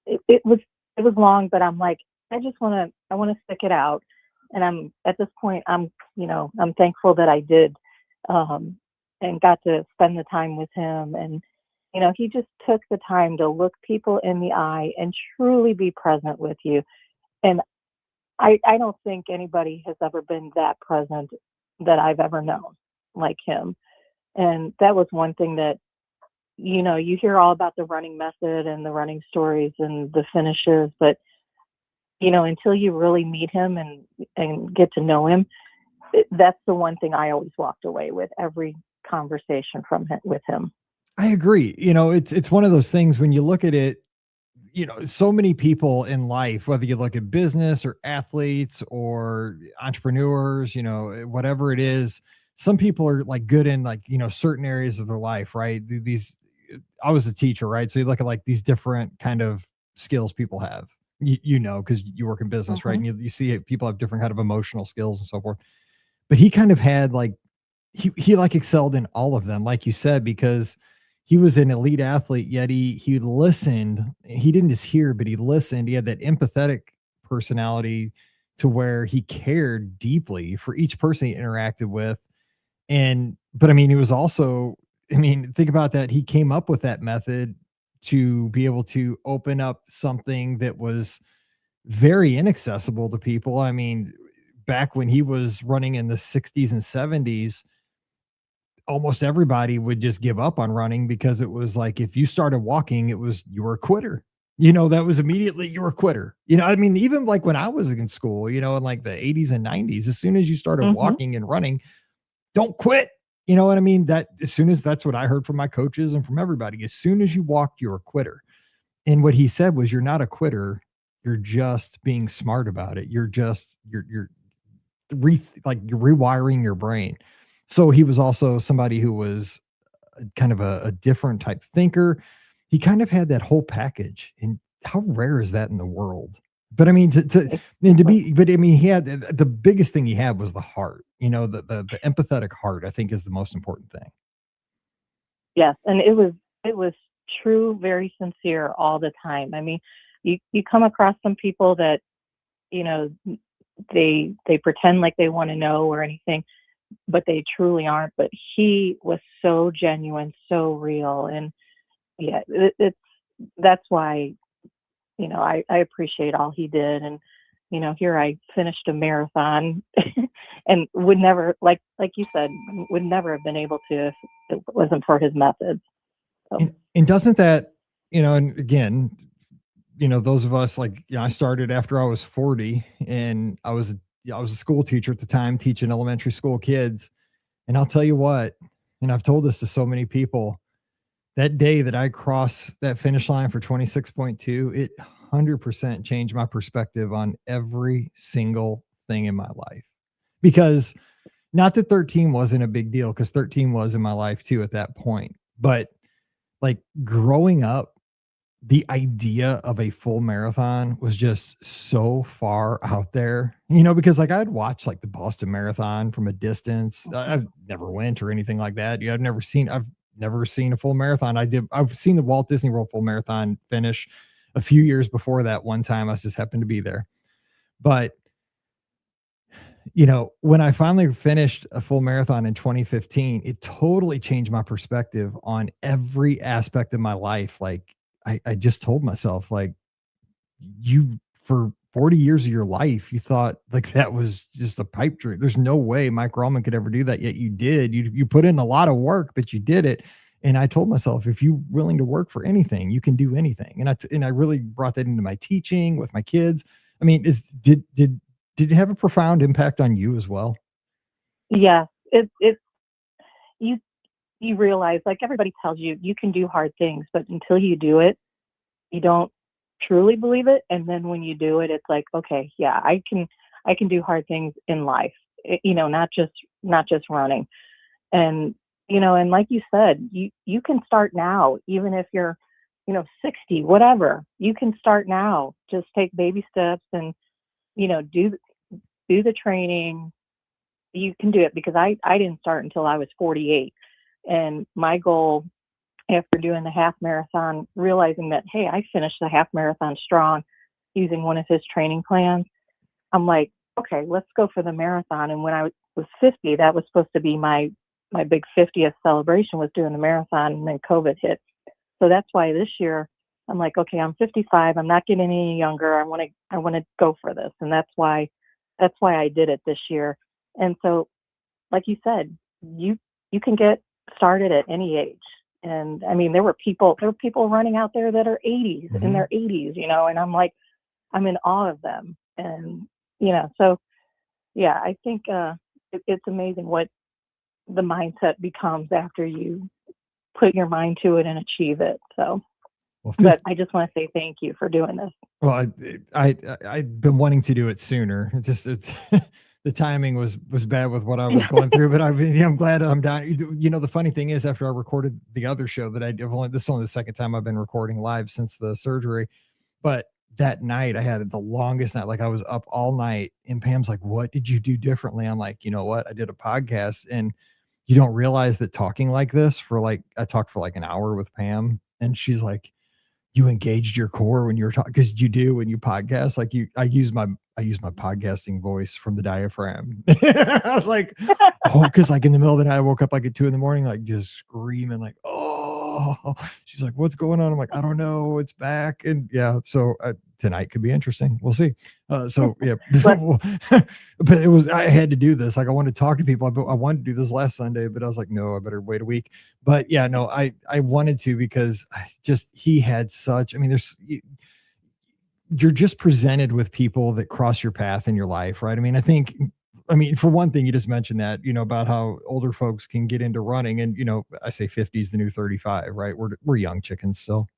it was long, but I'm like, I want to stick it out. And I'm at this point, I'm thankful that I did, and got to spend the time with him. And, he just took the time to look people in the eye and truly be present with you. And I don't think anybody has ever been that present that I've ever known like him. And that was one thing that, you hear all about the running method and the running stories and the finishes, but, until you really meet him and get to know him, that's the one thing I always walked away with every conversation with him. I agree. It's one of those things when you look at it, so many people in life, whether you look at business or athletes or entrepreneurs, whatever it is, some people are like good in like, certain areas of their life, right? I was a teacher, right? So you look at like these different kind of skills people have, because you work in business, right? And you see people have different kind of emotional skills and so forth. But he kind of had like, he like excelled in all of them, like you said, because he was an elite athlete, yet he listened. He didn't just hear, but he listened. He had that empathetic personality to where he cared deeply for each person he interacted with. But I mean, he was also, think about that. He came up with that method to be able to open up something that was very inaccessible to people. I mean, back when he was running in the 60s and 70s, almost everybody would just give up on running because it was like if you started walking, you were a quitter. That was immediately you were a quitter. Even like when I was in school, in like the 80s and 90s, as soon as you started walking and running, don't quit. You know what I mean? That's what I heard from my coaches and from everybody. As soon as you walked, you're a quitter. And what he said was, you're not a quitter. You're just being smart about it. You're rewiring your brain. So he was also somebody who was kind of a different type thinker. He kind of had that whole package. And how rare is that in the world? But I mean, he had the biggest thing he had was the heart, the empathetic heart, I think is the most important thing. Yes. And it was true, very sincere all the time. I mean, you come across some people that, they pretend like they want to know or anything, but they truly aren't. But he was so genuine, so real. And yeah, that's why, I appreciate all he did. And, here I finished a marathon and would never, like you said, would never have been able to if it wasn't for his methods. So. And doesn't that, and again, those of us like, I started after I was 40 and I was a school teacher at the time teaching elementary school kids. And I'll tell you what, and I've told this to so many people, that day that I crossed that finish line for 26.2, it 100% changed my perspective on every single thing in my life. Because not that 13 wasn't a big deal, because 13 was in my life too at that point. But like growing up, the idea of a full marathon was just so far out there, because like I'd watch like the Boston Marathon from a distance. I've never went or anything like that. I've never seen a full marathon. I've seen the Walt Disney World full marathon finish a few years before that. One time I just happened to be there. But when I finally finished a full marathon in 2015, it totally changed my perspective on every aspect of my life. Like I just told myself, like, for 40 years of your life, you thought like that was just a pipe dream. There's no way Mike Rallman could ever do that. Yet you did. You put in a lot of work, but you did it. And I told myself, if you're willing to work for anything, you can do anything. And I really brought that into my teaching with my kids. I mean, did it have a profound impact on you as well? Yeah, you realize, like everybody tells you, you can do hard things, but until you do it, you don't truly believe it. And then when you do it, it's like, okay, yeah, I can do hard things in life, not just running. And, and like you said, you can start now, even if you're, 60, whatever, you can start now. Just take baby steps and, do the training. You can do it, because I didn't start until I was 48. And my goal after doing the half marathon, realizing that, hey, I finished the half marathon strong, using one of his training plans. I'm like, okay, let's go for the marathon. And when I was 50, that was supposed to be my big 50th celebration, was doing the marathon, and then COVID hit. So that's why this year I'm like, okay, I'm 55. I'm not getting any younger. I want to go for this. And that's why I did it this year. And so, like you said, you can get started at any age. And I mean, there were people running out there that are 80s, in their 80s, and I'm like, I'm in awe of them. And, so yeah, I think it's amazing what the mindset becomes after you put your mind to it and achieve it. So, but I just want to say thank you for doing this. Well, I've been wanting to do it sooner. It's the timing was bad with what I was going through, but I'm glad I'm done. The funny thing is, after I recorded the other show that this is only the second time I've been recording live since the surgery, but that night I had the longest night. Like, I was up all night, and Pam's like, "What did you do differently?" I'm like, you know what? I did a podcast, and you don't realize that talking like this I talked for like an hour with Pam, and she's like, you engaged your core when you were talking, because you do when you podcast. Like, I use my podcasting voice from the diaphragm. I was like, oh, because like in the middle of the night, I woke up like at 2 a.m, like just screaming, like, oh. She's like, what's going on? I'm like, I don't know, it's back. And yeah, so tonight could be interesting. We'll see. So yeah, but I had to do this. Like, I wanted to talk to people. I wanted to do this last Sunday, but I was like, no, I better wait a week. But yeah, no, I wanted to, because he had such, you're just presented with people that cross your path in your life, right? I mean, for one thing, you just mentioned that, about how older folks can get into running, and, I say 50 is the new 35, right? We're young chickens still.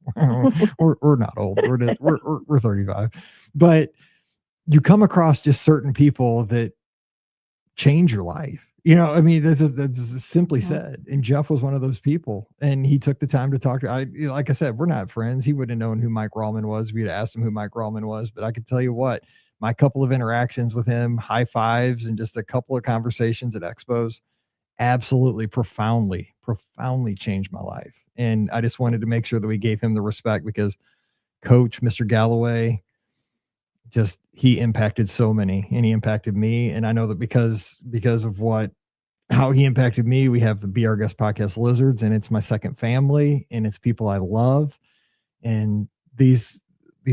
we're not old. We're 35, but you come across just certain people that change your life. That's simply said. And Jeff was one of those people, and he took the time to talk to. Like I said, we're not friends. He wouldn't have known who Mike Rallman was if we'd asked him who Mike Rallman was. But I could tell you what, my couple of interactions with him, high fives, and just a couple of conversations at Expos, absolutely profoundly changed my life. And I just wanted to make sure that we gave him the respect, because Coach, Mr. Galloway, he impacted so many, and he impacted me. And I know that because of how he impacted me, we have the Be Our Guest podcast Lizards, and it's my second family, and it's people I love. And these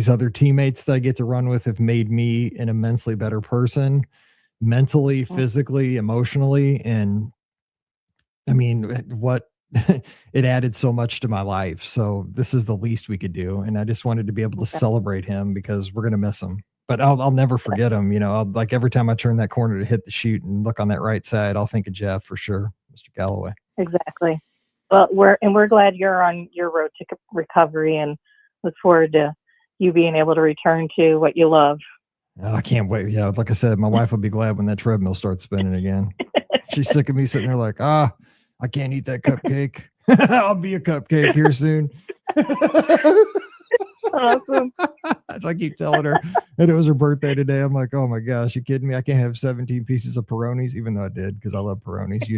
other teammates that I get to run with have made me an immensely better person, mentally, physically, emotionally. And it added so much to my life. So this is the least we could do. And I just wanted to be able to celebrate him, because we're going to miss him, but I'll never forget him. Like, every time I turn that corner to hit the chute and look on that right side, I'll think of Jeff for sure. Mr. Galloway. Exactly. Well, we're glad you're on your road to recovery, and look forward to you being able to return to what you love. I can't wait. Yeah. Like I said, my wife will be glad when that treadmill starts spinning again. She's sick of me sitting there like, I can't eat that cupcake. I'll be a cupcake here soon. Awesome. So I keep telling her, and it was her birthday today. I'm like, oh my gosh, you kidding me? I can't have 17 pieces of Peronis, even though I did, because I love Peronis,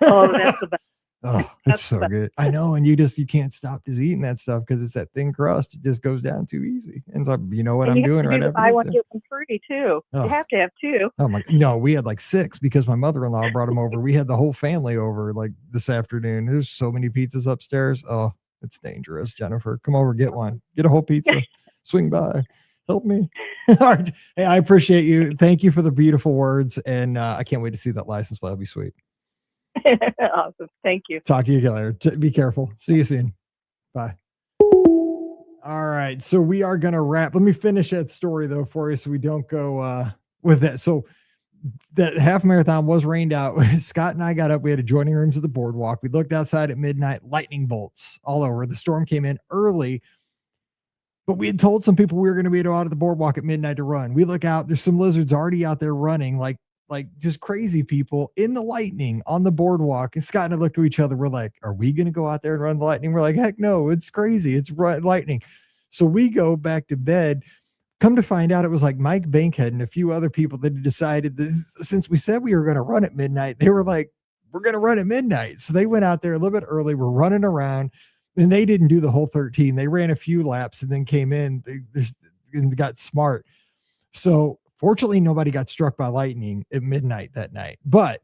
Oh, that's the best. Oh, it's so good. I know. And you can't stop just eating that stuff, because it's that thin crust. It just goes down too easy. And so, you know what I'm doing right after. I want to get one free too. Oh. You have to have two. Oh my, no, we had like 6, because my mother-in-law brought them over. We had the whole family over like this afternoon. There's so many pizzas upstairs. Oh, it's dangerous. Jennifer, come over, get one. Get a whole pizza. Swing by. Help me. All right. Hey, I appreciate you. Thank you for the beautiful words. And I can't wait to see that license plate. That'll be sweet. Awesome. Thank you. Talk to you later. Be careful. See you soon. Bye. All right. So we are going to wrap. Let me finish that story though for you, so we don't go with that. So that half marathon was rained out. Scott and I got up. We had adjoining rooms at the boardwalk. We looked outside at midnight, lightning bolts all over. The storm came in early, but we had told some people we were going to be out at the boardwalk at midnight to run. We look out, there's some lizards already out there running, like just crazy people in the lightning on the boardwalk. And Scott and I looked at each other. We're like, are we going to go out there and run the lightning? We're like, heck no, it's crazy. It's lightning. So we go back to bed. Come to find out, it was like Mike Bankhead and a few other people that had decided that since we said we were going to run at midnight, they were like, we're going to run at midnight. So they went out there a little bit early. We're running around, and they didn't do the whole 13. They ran a few laps and then came in. and got smart. So fortunately, nobody got struck by lightning at midnight that night. But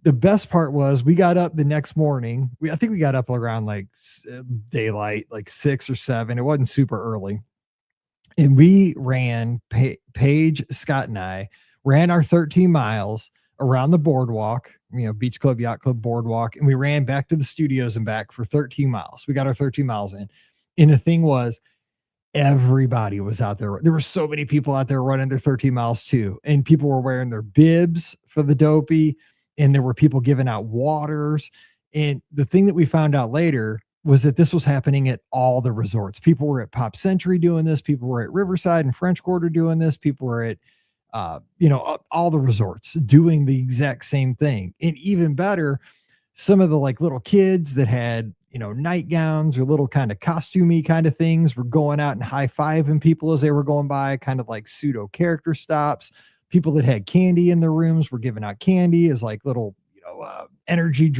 the best part was we got up the next morning. I think we got up around like daylight, like 6 or 7. It wasn't super early. And we ran, Paige, Scott, and I ran our 13 miles around the boardwalk, Beach Club, Yacht Club boardwalk. And we ran back to the studios and back for 13 miles. We got our 13 miles in. And the thing was, everybody was out there. There were so many people out there running their 13 miles too. And people were wearing their bibs for the dopey. And there were people giving out waters. And the thing that we found out later was that this was happening at all the resorts. People were at Pop Century doing this. People were at Riverside and French Quarter doing this. People were at, all the resorts doing the exact same thing. And even better, some of the like little kids that had, nightgowns or little kind of costumey kind of things were going out and high-fiving people as they were going by, kind of like pseudo character stops. People that had candy in their rooms were giving out candy as like little, energy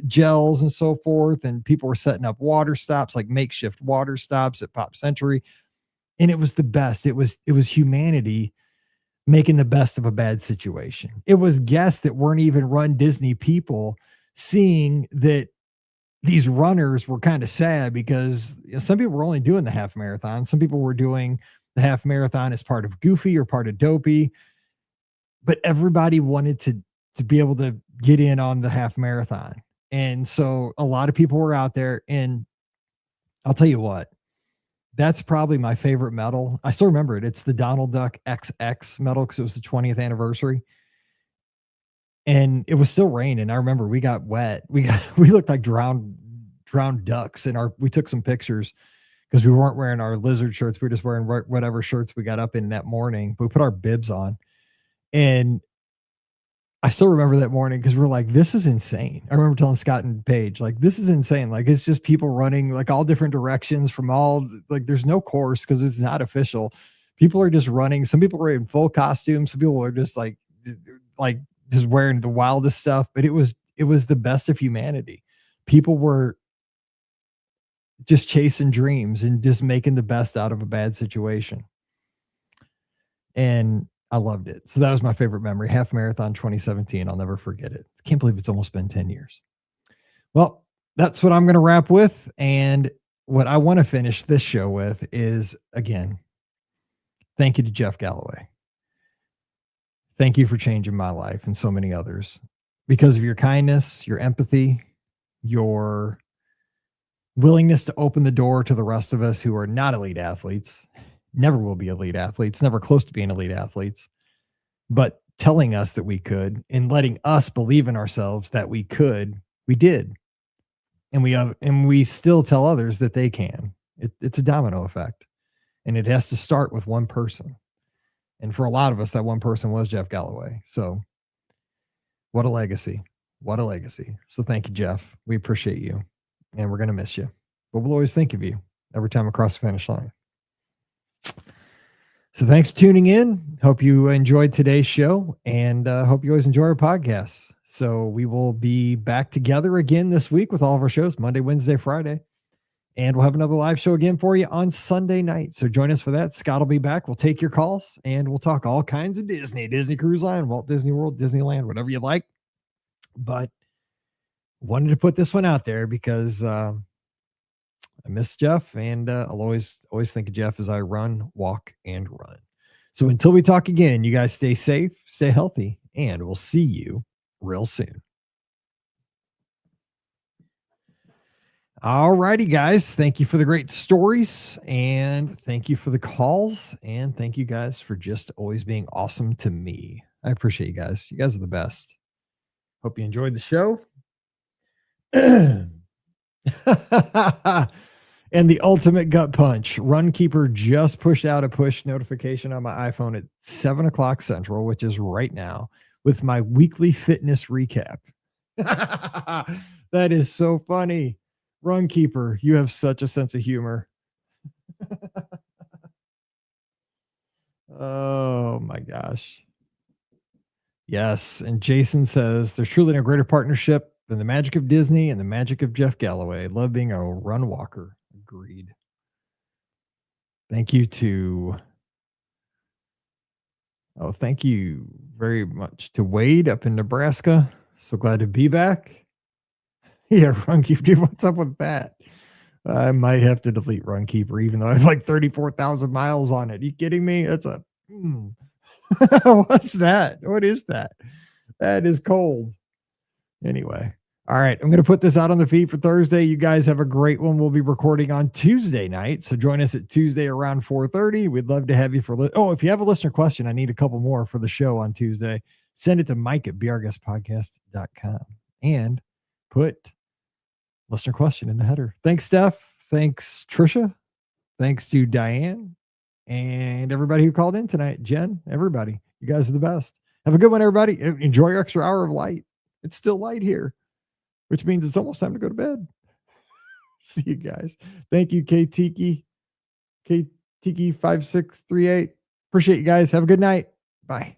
gels and so forth. And people were setting up water stops, like makeshift water stops at Pop Century. And it was the best. It was humanity making the best of a bad situation. It was guests that weren't even Run Disney people seeing that these runners were kind of sad because some people were only doing the half marathon. Some people were doing the half marathon as part of Goofy or part of Dopey, but everybody wanted to be able to get in on the half marathon. And so a lot of people were out there, and I'll tell you what, that's probably my favorite medal. I still remember it. It's the Donald Duck XX medal because it was the 20th anniversary. And it was still raining. I remember we got wet. We looked like drowned ducks, and we took some pictures because we weren't wearing our lizard shirts. We were just wearing whatever shirts we got up in that morning. But we put our bibs on, and I still remember that morning because we're like, this is insane. I remember telling Scott and Paige, like, this is insane. Like, it's just people running like all different directions from all, like, there's no course because it's not official. People are just running. Some people are in full costume. Some people are just like just wearing the wildest stuff. But it was the best of humanity. People were just chasing dreams and just making the best out of a bad situation. And I loved it. So that was my favorite memory. Half Marathon 2017. I'll never forget it. I can't believe it's almost been 10 years. Well, that's what I'm going to wrap with. And what I want to finish this show with is, again, thank you to Jeff Galloway. Thank you for changing my life and so many others. Because of your kindness, your empathy, your willingness to open the door to the rest of us who are not elite athletes, never will be elite athletes, never close to being elite athletes, but telling us that we could and letting us believe in ourselves that we could, we did. And we still tell others that they can. It's a domino effect. And it has to start with one person. And for a lot of us, that one person was Jeff Galloway. So what a legacy. What a legacy. So thank you, Jeff. We appreciate you. And we're going to miss you. But we'll always think of you every time across the finish line. So thanks for tuning in. Hope you enjoyed today's show, and hope you always enjoy our podcasts. So we will be back together again this week with all of our shows, Monday, Wednesday, Friday. And we'll have another live show again for you on Sunday night. So join us for that. Scott will be back. We'll take your calls, and we'll talk all kinds of Disney Cruise Line, Walt Disney World, Disneyland, whatever you like. But wanted to put this one out there because I miss Jeff, and I'll always think of Jeff as I run, walk, and run. So until we talk again, you guys stay safe, stay healthy, and we'll see you real soon. All righty, guys. Thank you for the great stories, and thank you for the calls, and thank you guys for just always being awesome to me. I appreciate you guys. You guys are the best. Hope you enjoyed the show. And the ultimate gut punch. Runkeeper just pushed out a push notification on my iPhone at 7:00 Central, which is right now, with my weekly fitness recap. That is so funny. Runkeeper, you have such a sense of humor. Oh my gosh. Yes. And Jason says there's truly no greater partnership than the magic of Disney and the magic of Jeff Galloway. Love being a run walker. Agreed. Thank you to Oh, thank you very much to Wade up in Nebraska. So glad to be back. Yeah, Runkeeper, dude, what's up with that? I might have to delete Runkeeper, even though I have like 34,000 miles on it. Are you kidding me? That's a. What's that? What is that? That is cold. Anyway. All right. I'm going to put this out on the feed for Thursday. You guys have a great one. We'll be recording on Tuesday night. So join us at Tuesday around 4:30. We'd love to have you for. If you have a listener question, I need a couple more for the show on Tuesday. Send it to mike@brguestpodcast.com and put listener question in the header. Thanks, Steph. Thanks, Trisha. Thanks to Diane and everybody who called in tonight. Jen, everybody. You guys are the best. Have a good one, everybody. Enjoy your extra hour of light. It's still light here, which means it's almost time to go to bed. See you guys. Thank you, KTiki 5638. Appreciate you guys. Have a good night. Bye.